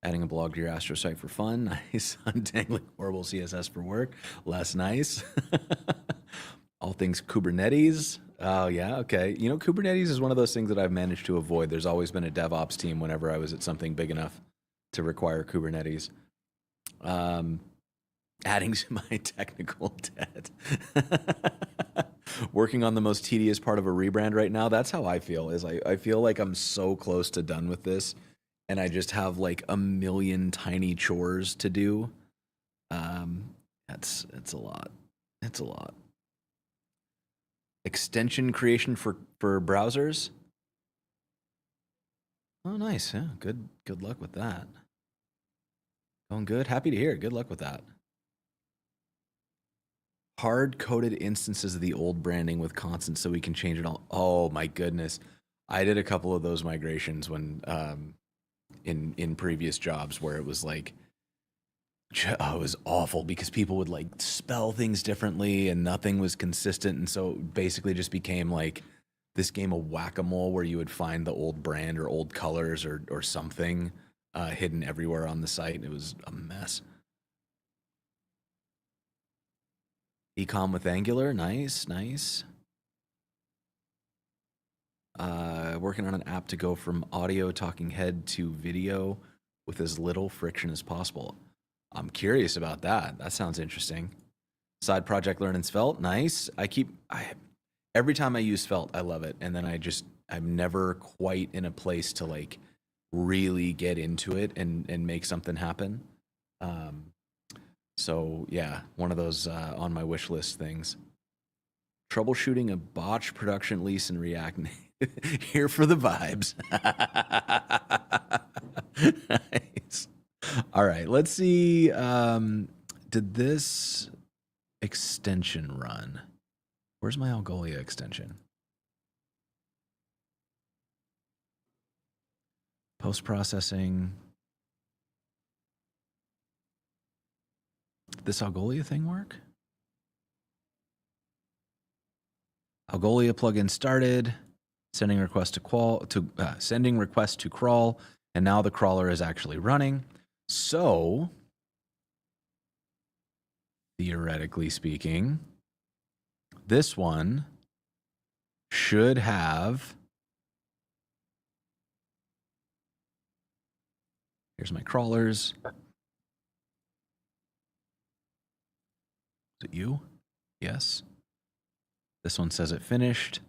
Adding a blog to your Astro site for fun. Nice. Untangling horrible CSS for work. Less nice. All things Kubernetes. Oh, yeah. Okay. You know, Kubernetes is one of those things that I've managed to avoid. There's always been a DevOps team whenever I was at something big enough to require Kubernetes. Adding to my technical debt. Working on the most tedious part of a rebrand right now. That's how I feel. I feel like I'm so close to done with this, and I just have like a million tiny chores to do. It's a lot. It's a lot. Extension creation for browsers. Oh, nice. Yeah, good luck with that. Going good. Happy to hear. Good luck with that. Hard-coded instances of the old branding with constants so we can change it all. Oh my goodness. I did a couple of those migrations when in previous jobs where it was like it was awful because people would like spell things differently and nothing was consistent, and so it basically just became like this game of whack-a-mole where you would find the old brand or old colors or something hidden everywhere on the site. It was a mess. Ecom with Angular, nice. Working on an app to go from audio talking head to video with as little friction as possible. I'm curious about that. That sounds interesting. Side project learn in Svelte, nice. Every time I use Svelte, I love it, and then I'm never quite in a place to like really get into it and make something happen. So yeah, one of those on my wish list things. Troubleshooting a botched production lease in React. Here for the vibes. Nice. All right, let's see. Did this extension run? Where's my Algolia extension? Post-processing. Did this Algolia thing work? Algolia plugin started. Sending request to crawl, and now the crawler is actually running. So, theoretically speaking, this one should have. Here's my crawlers. Is it you? Yes. This one says it finished.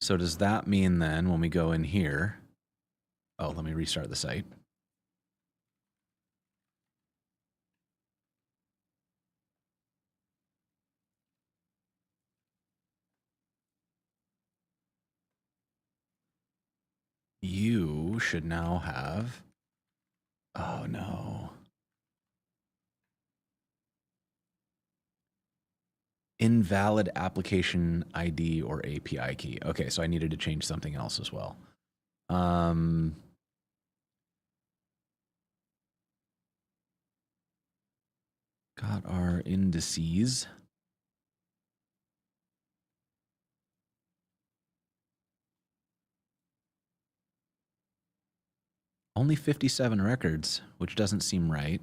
So does that mean then when we go in here, oh, let me restart the site. you should now have, oh no, invalid application ID or API key. Okay, so I needed to change something else as well. Got our indices. Only 57 records, which doesn't seem right.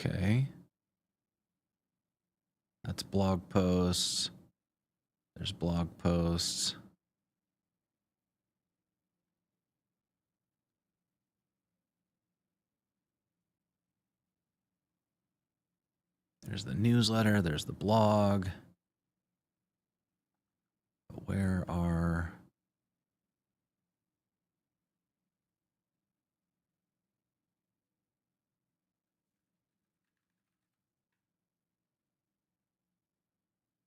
Okay. That's blog posts. There's blog posts. There's the newsletter. There's the blog. Where are...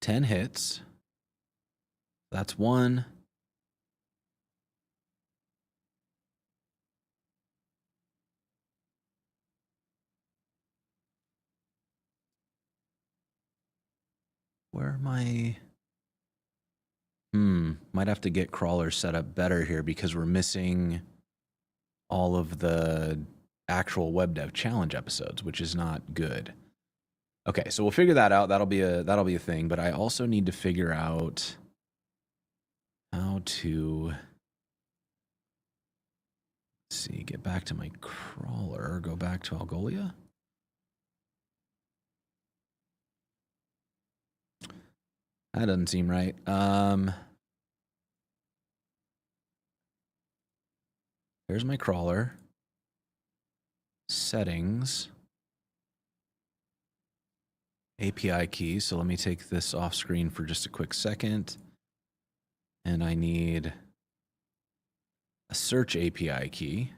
ten hits. That's one. Where am I? Might have to get crawlers set up better here because we're missing all of the actual web dev challenge episodes, which is not good. Okay, so we'll figure that out. That'll be a thing, but I also need to figure out how to, let's see, get back to my crawler, go back to Algolia. That doesn't seem right. Here's my crawler. Settings. API key. So let me take this off screen for just a quick second. And I need a search API key.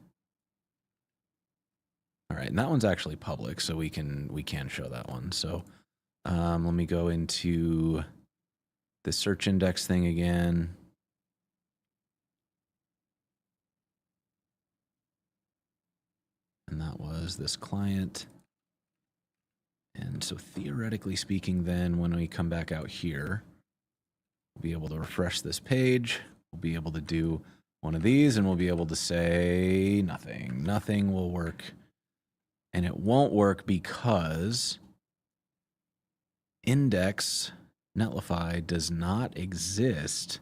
All right, and that one's actually public, so we can show that one. So let me go into the search index thing again. And that was this client. And so theoretically speaking, then when we come back out here, we'll be able to refresh this page. We'll be able to do one of these and we'll be able to say nothing. Nothing will work. And it won't work because index netlify does not exist.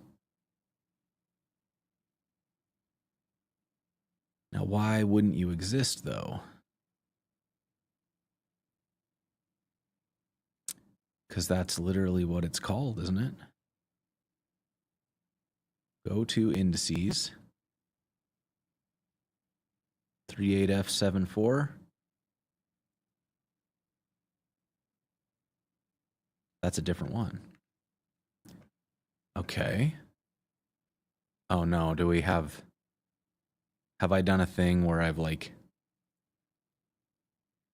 Now, why wouldn't you exist, though? Because that's literally what it's called, isn't it? Go to indices. 38F74. That's a different one. Okay. Oh no, do we have I done a thing where I've like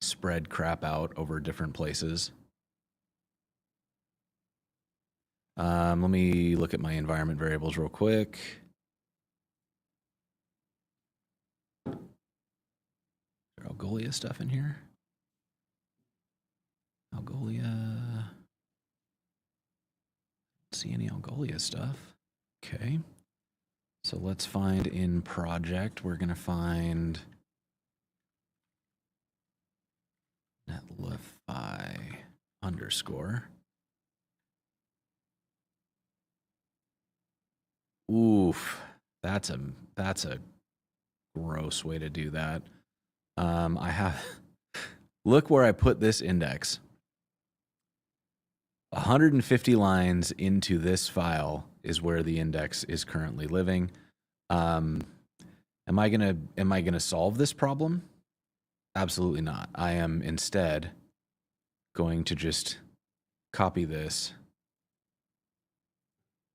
spread crap out over different places? Let me look at my environment variables real quick. Is there Algolia stuff in here? Algolia. See any Algolia stuff? Okay. So let's find in project. We're going to find netlify underscore. Oof, that's a gross way to do that. I have look where I put this index. 150 lines into this file is where the index is currently living. Am I gonna solve this problem? Absolutely not. I am instead going to just copy this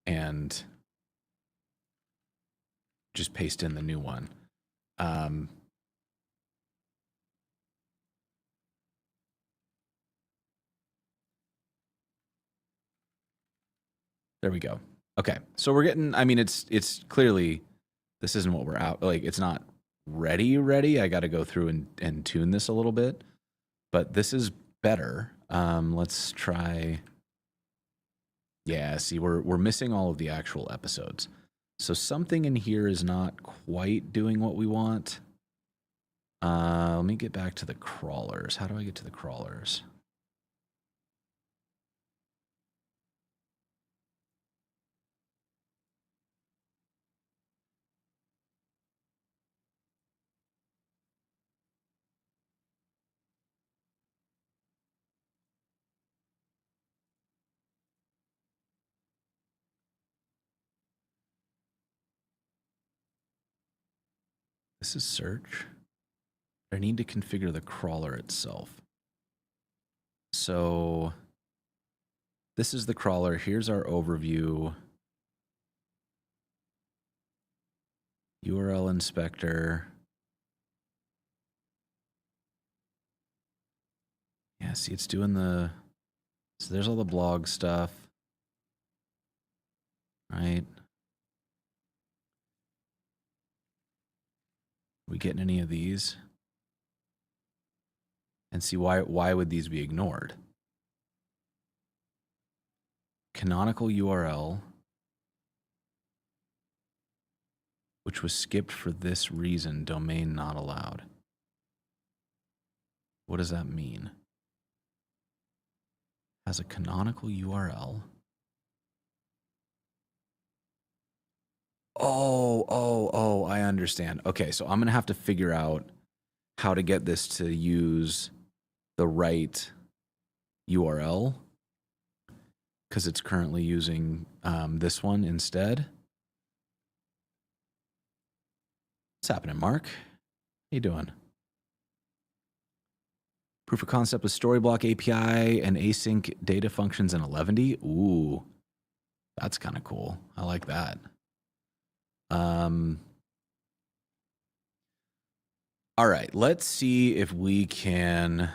and just paste in the new one. There we go. Okay, so we're getting, I mean, it's clearly, this isn't what we're out, like, it's not ready. I got to go through and tune this a little bit, but this is better. Let's try, yeah, see, we're missing all of the actual episodes. So something in here is not quite doing what we want. Let me get back to the crawlers. How do I get to the crawlers? This is search. I need to configure the crawler itself. So this is the crawler. Here's our overview. URL inspector. Yeah, see, it's doing the, so there's all the blog stuff, right? We getting any of these? And see, why would these be ignored? Canonical URL, which was skipped for this reason, domain not allowed. What does that mean? Has a canonical URL. Oh, I understand. Okay, so I'm going to have to figure out how to get this to use the right URL because it's currently using this one instead. What's happening, Mark? How you doing? Proof of concept with Storyblock API and async data functions in 11D. Ooh, that's kind of cool. I like that. All right, let's see if we can.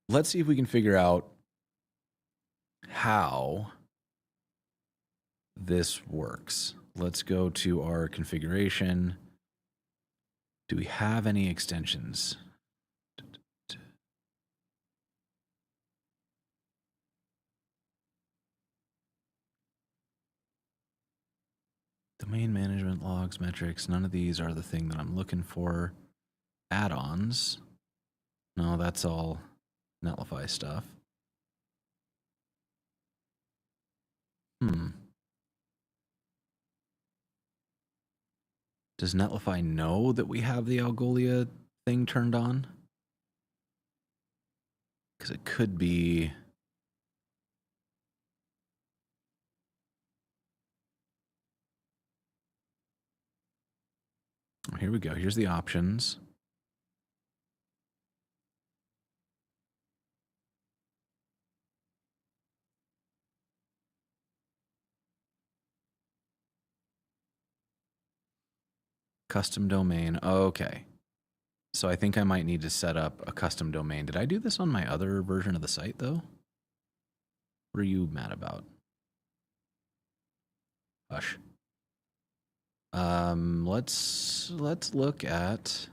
Let's see if we can figure out how this works. Let's go to our configuration. Do we have any extensions? Domain management, logs, metrics. None of these are the thing that I'm looking for. Add-ons. No, that's all Netlify stuff. Does Netlify know that we have the Algolia thing turned on? Because it could be. Oh, here we go. Here's the options. Custom domain. Okay. So I think I might need to set up a custom domain. Did I do this on my other version of the site, though? What are you mad about? Hush. Let's look at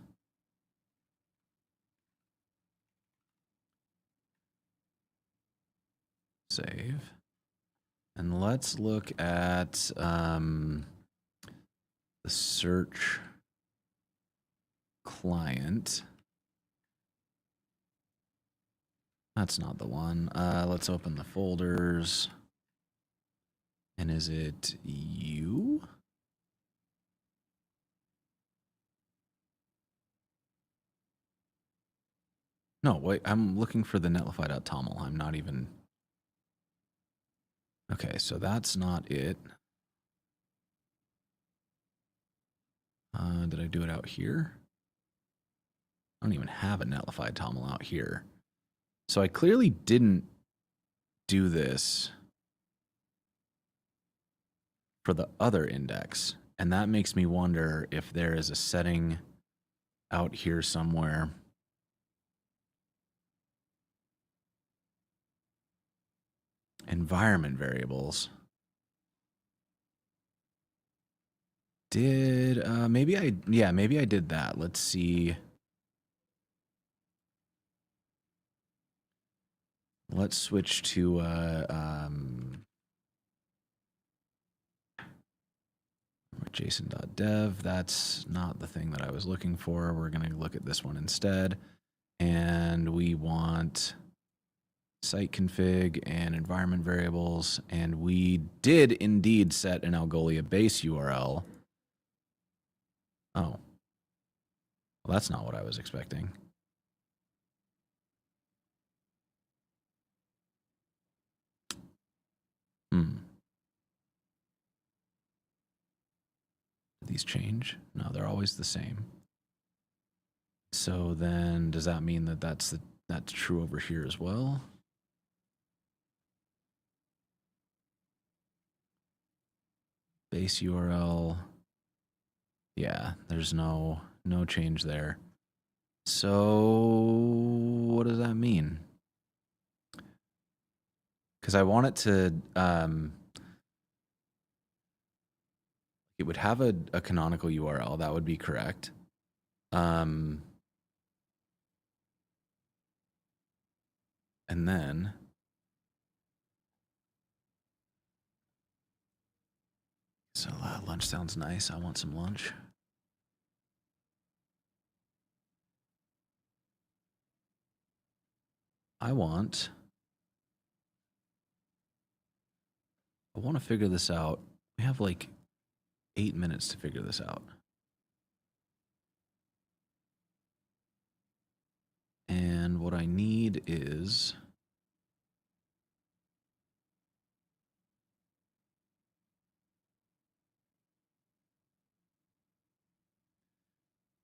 save. And let's look at the search client. That's not the one. Let's open the folders. And is it you? No, wait, I'm looking for the netlify.toml. I'm not even. Okay, so that's not it. Did I do it out here? I don't even have a netlify.toml out here. So I clearly didn't do this for the other index. And that makes me wonder if there is a setting out here somewhere. Environment variables. Did maybe I did that. Let's see. Let's switch to Jason.dev. That's not the thing that I was looking for. We're going to look at this one instead. And we want site config and environment variables. And we did indeed set an Algolia base URL. Oh. Well, that's not what I was expecting. Do these change? No, they're always the same. So then does that mean that that's true over here as well? Base URL. Yeah, there's no change there. So what does that mean? Because I want it to it would have a canonical URL. That would be correct. And then so lunch sounds nice. I want some lunch. I want to figure this out. We have like 8 minutes to figure this out. And what I need is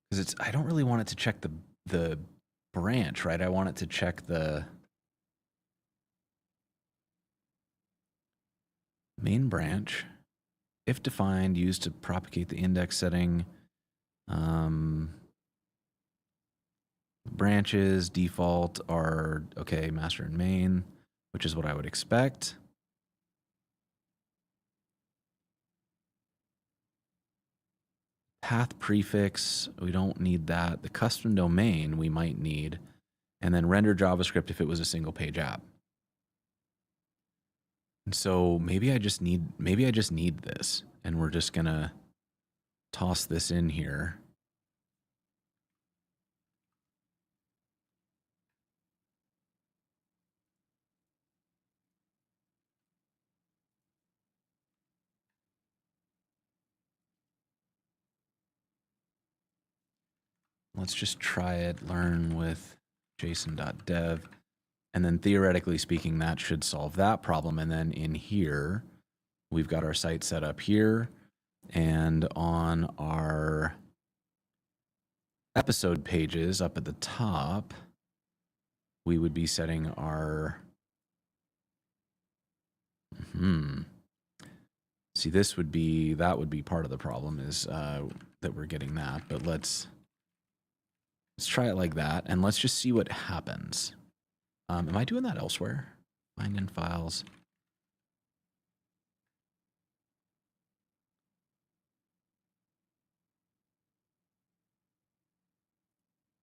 because I don't really want it to check the branch, right? I want it to check the main branch. If defined, used to propagate the index setting. Branches default are okay, master and main, which is what I would expect. Path prefix, we don't need that. The custom domain we might need, and then render JavaScript if it was a single page app. And so maybe I just need this, and we're just gonna toss this in here. Let's just try it, learn with jason.dev. And then theoretically speaking, that should solve that problem. And then in here, we've got our site set up here. And on our episode pages up at the top, we would be setting our... See, that would be part of the problem is that we're getting that. But let's try it like that. And let's just see what happens. Am I doing that elsewhere? Find in files.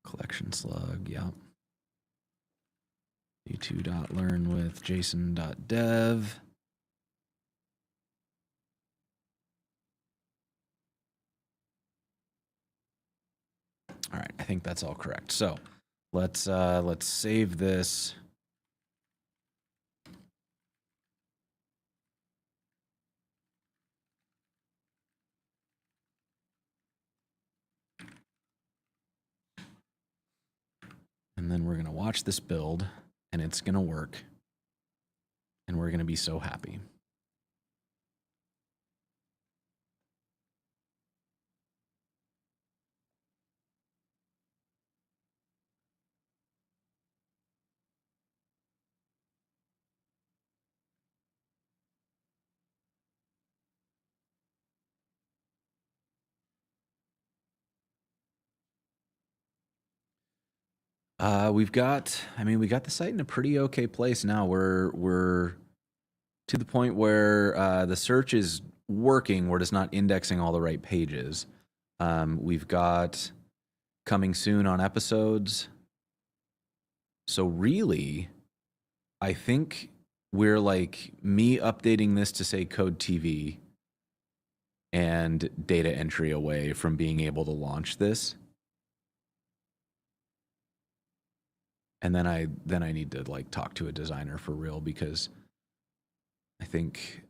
Collection slug, yeah. v2.learn with jason.dev. All right, I think that's all correct. So let's save this. And then we're going to watch this build, and it's going to work. And we're going to be so happy. We've got, I mean, we got the site in a pretty okay place now. We're to the point where the search is working. We're just not indexing all the right pages. We've got coming soon on episodes. So really, I think we're like me updating this to say Code TV and data entry away from being able to launch this. And then I need to like talk to a designer for real, because I think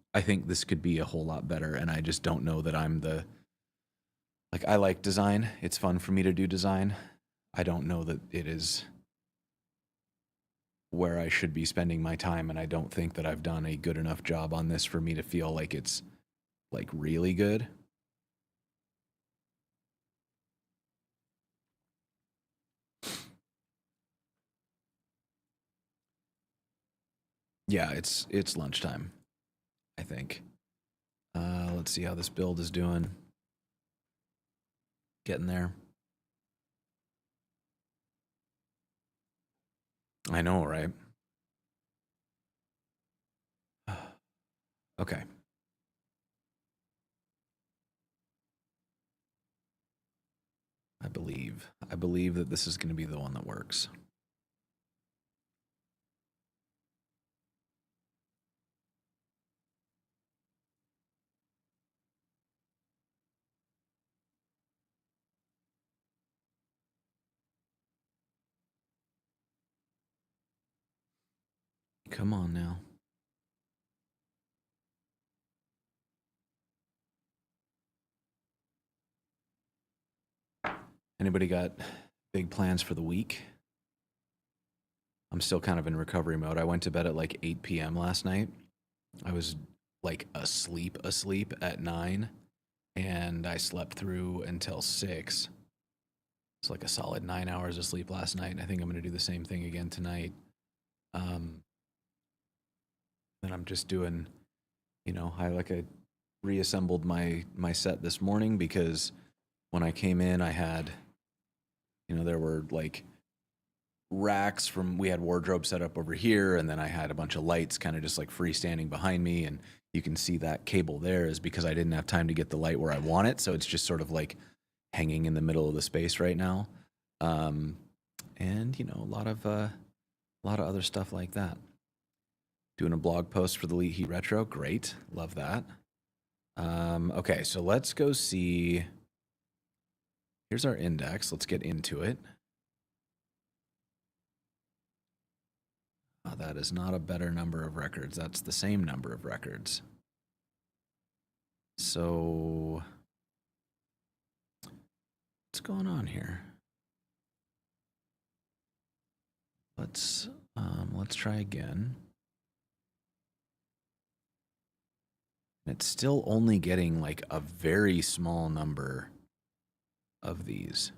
this could be a whole lot better, and I just don't know that I'm the, like, I like design. It's fun for me to do design. I don't know that it is where I should be spending my time, and I don't think that I've done a good enough job on this for me to feel like it's like really good. Yeah, it's lunchtime, I think. Let's see how this build is doing. Getting there. I know, right? Okay. I believe that this is going to be the one that works. Come on now. Anybody got big plans for the week? I'm still kind of in recovery mode. I went to bed at like 8 p.m. last night. I was like asleep at 9, and I slept through until 6. It's like a solid 9 hours of sleep last night, and I think I'm going to do the same thing again tonight. And I'm just doing, I reassembled my set this morning, because when I came in, I had, there were like racks we had wardrobe set up over here, and then I had a bunch of lights kind of just like freestanding behind me, and you can see that cable there is because I didn't have time to get the light where I want it, so it's just sort of like hanging in the middle of the space right now. And a lot of other stuff like that. Doing a blog post for the Elite Heat Retro, great, love that. Okay, so let's go see. Here's our index. Let's get into it. That is not a better number of records. That's the same number of records. So, what's going on here? Let's try again. It's still only getting like a very small number of these.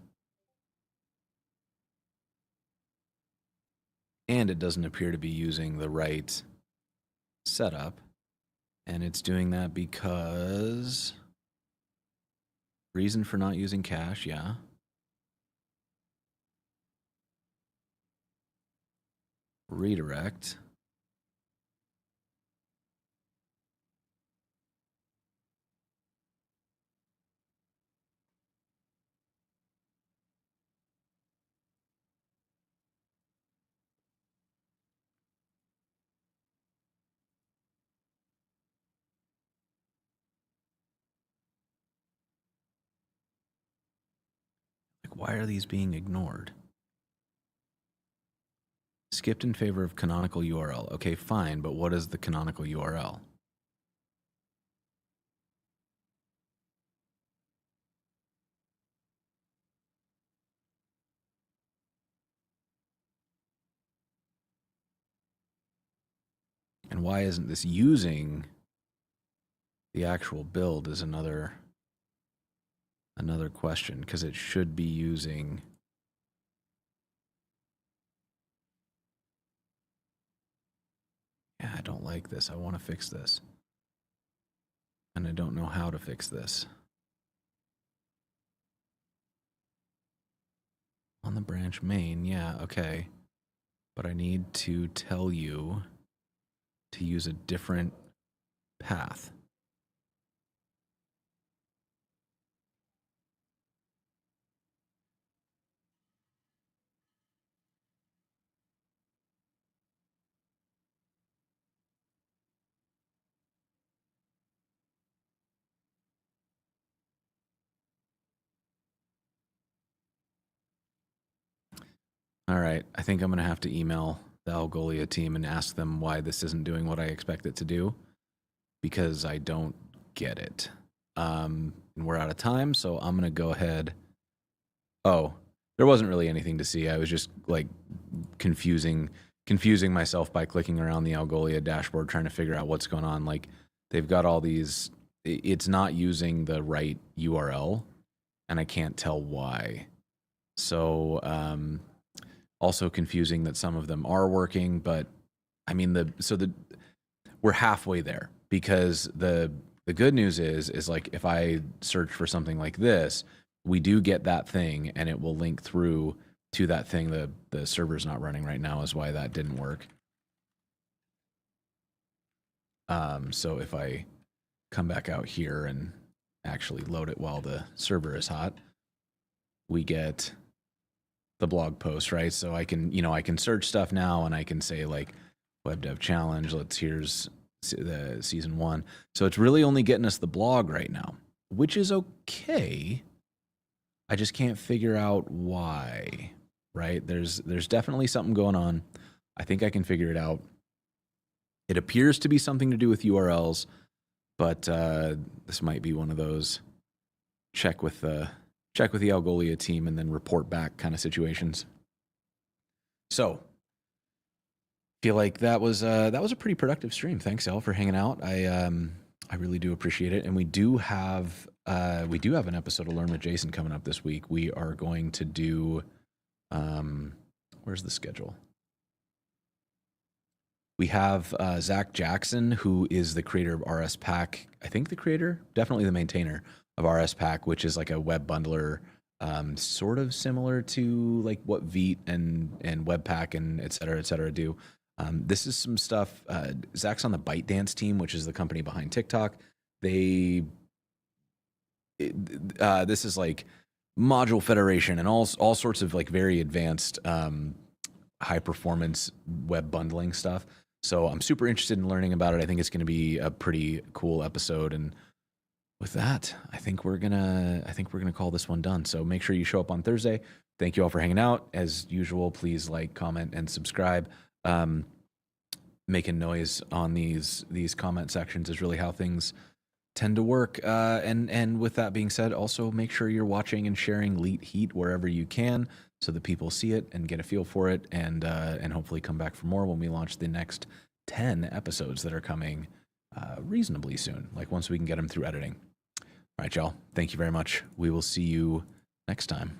And it doesn't appear to be using the right setup. And it's doing that because... Reason for not using cache, yeah. Redirect. Like, why are these being ignored? Skipped in favor of canonical URL. Okay, fine, but what is the canonical URL? And why isn't this using the actual build is another question, because it should be using... Yeah, I don't like this. I want to fix this. And I don't know how to fix this. On the branch main, yeah, okay. But I need to tell you to use a different path. All right, I think I'm going to have to email the Algolia team and ask them why this isn't doing what I expect it to do, because I don't get it. And we're out of time, so I'm going to go ahead. Oh, there wasn't really anything to see. I was just like confusing myself by clicking around the Algolia dashboard trying to figure out what's going on. Like they've got all these, it's not using the right URL, and I can't tell why. So also confusing that some of them are working, but I mean we're halfway there, because the good news is like if I search for something like this, we do get that thing and it will link through to that thing. The server's not running right now is why that didn't work. So if I come back out here and actually load it while the server is hot, we get the blog post, right? So I can search stuff now, and I can say like web dev challenge. Here's the season 1. So it's really only getting us the blog right now, which is okay. I just can't figure out why, right? There's definitely something going on. I think I can figure it out. It appears to be something to do with URLs, but this might be one of those check with the Algolia team and then report back kind of situations. So feel like that was a pretty productive stream. Thanks, El, for hanging out. I really do appreciate it. And we do have an episode of Learn with Jason coming up this week. We are going to do where's the schedule? We have Zach Jackson, who is the creator of RS Pack. I think the creator, definitely the maintainer of RS Pack, which is like a web bundler, sort of similar to like what Veet and Webpack and et cetera do. This is some stuff. Zach's on the ByteDance team, which is the company behind TikTok. This is like module federation and all sorts of like very advanced high performance web bundling stuff. So I'm super interested in learning about it. I think it's going to be a pretty cool episode. And with that, I think we're gonna call this one done. So make sure you show up on Thursday. Thank you all for hanging out. As usual, please like, comment, and subscribe. Making noise on these comment sections is really how things tend to work. And with that being said, also make sure you're watching and sharing Leet Heat wherever you can, so that people see it and get a feel for it, and hopefully come back for more when we launch the next 10 episodes that are coming reasonably soon, like once we can get them through editing. All right, y'all. Thank you very much. We will see you next time.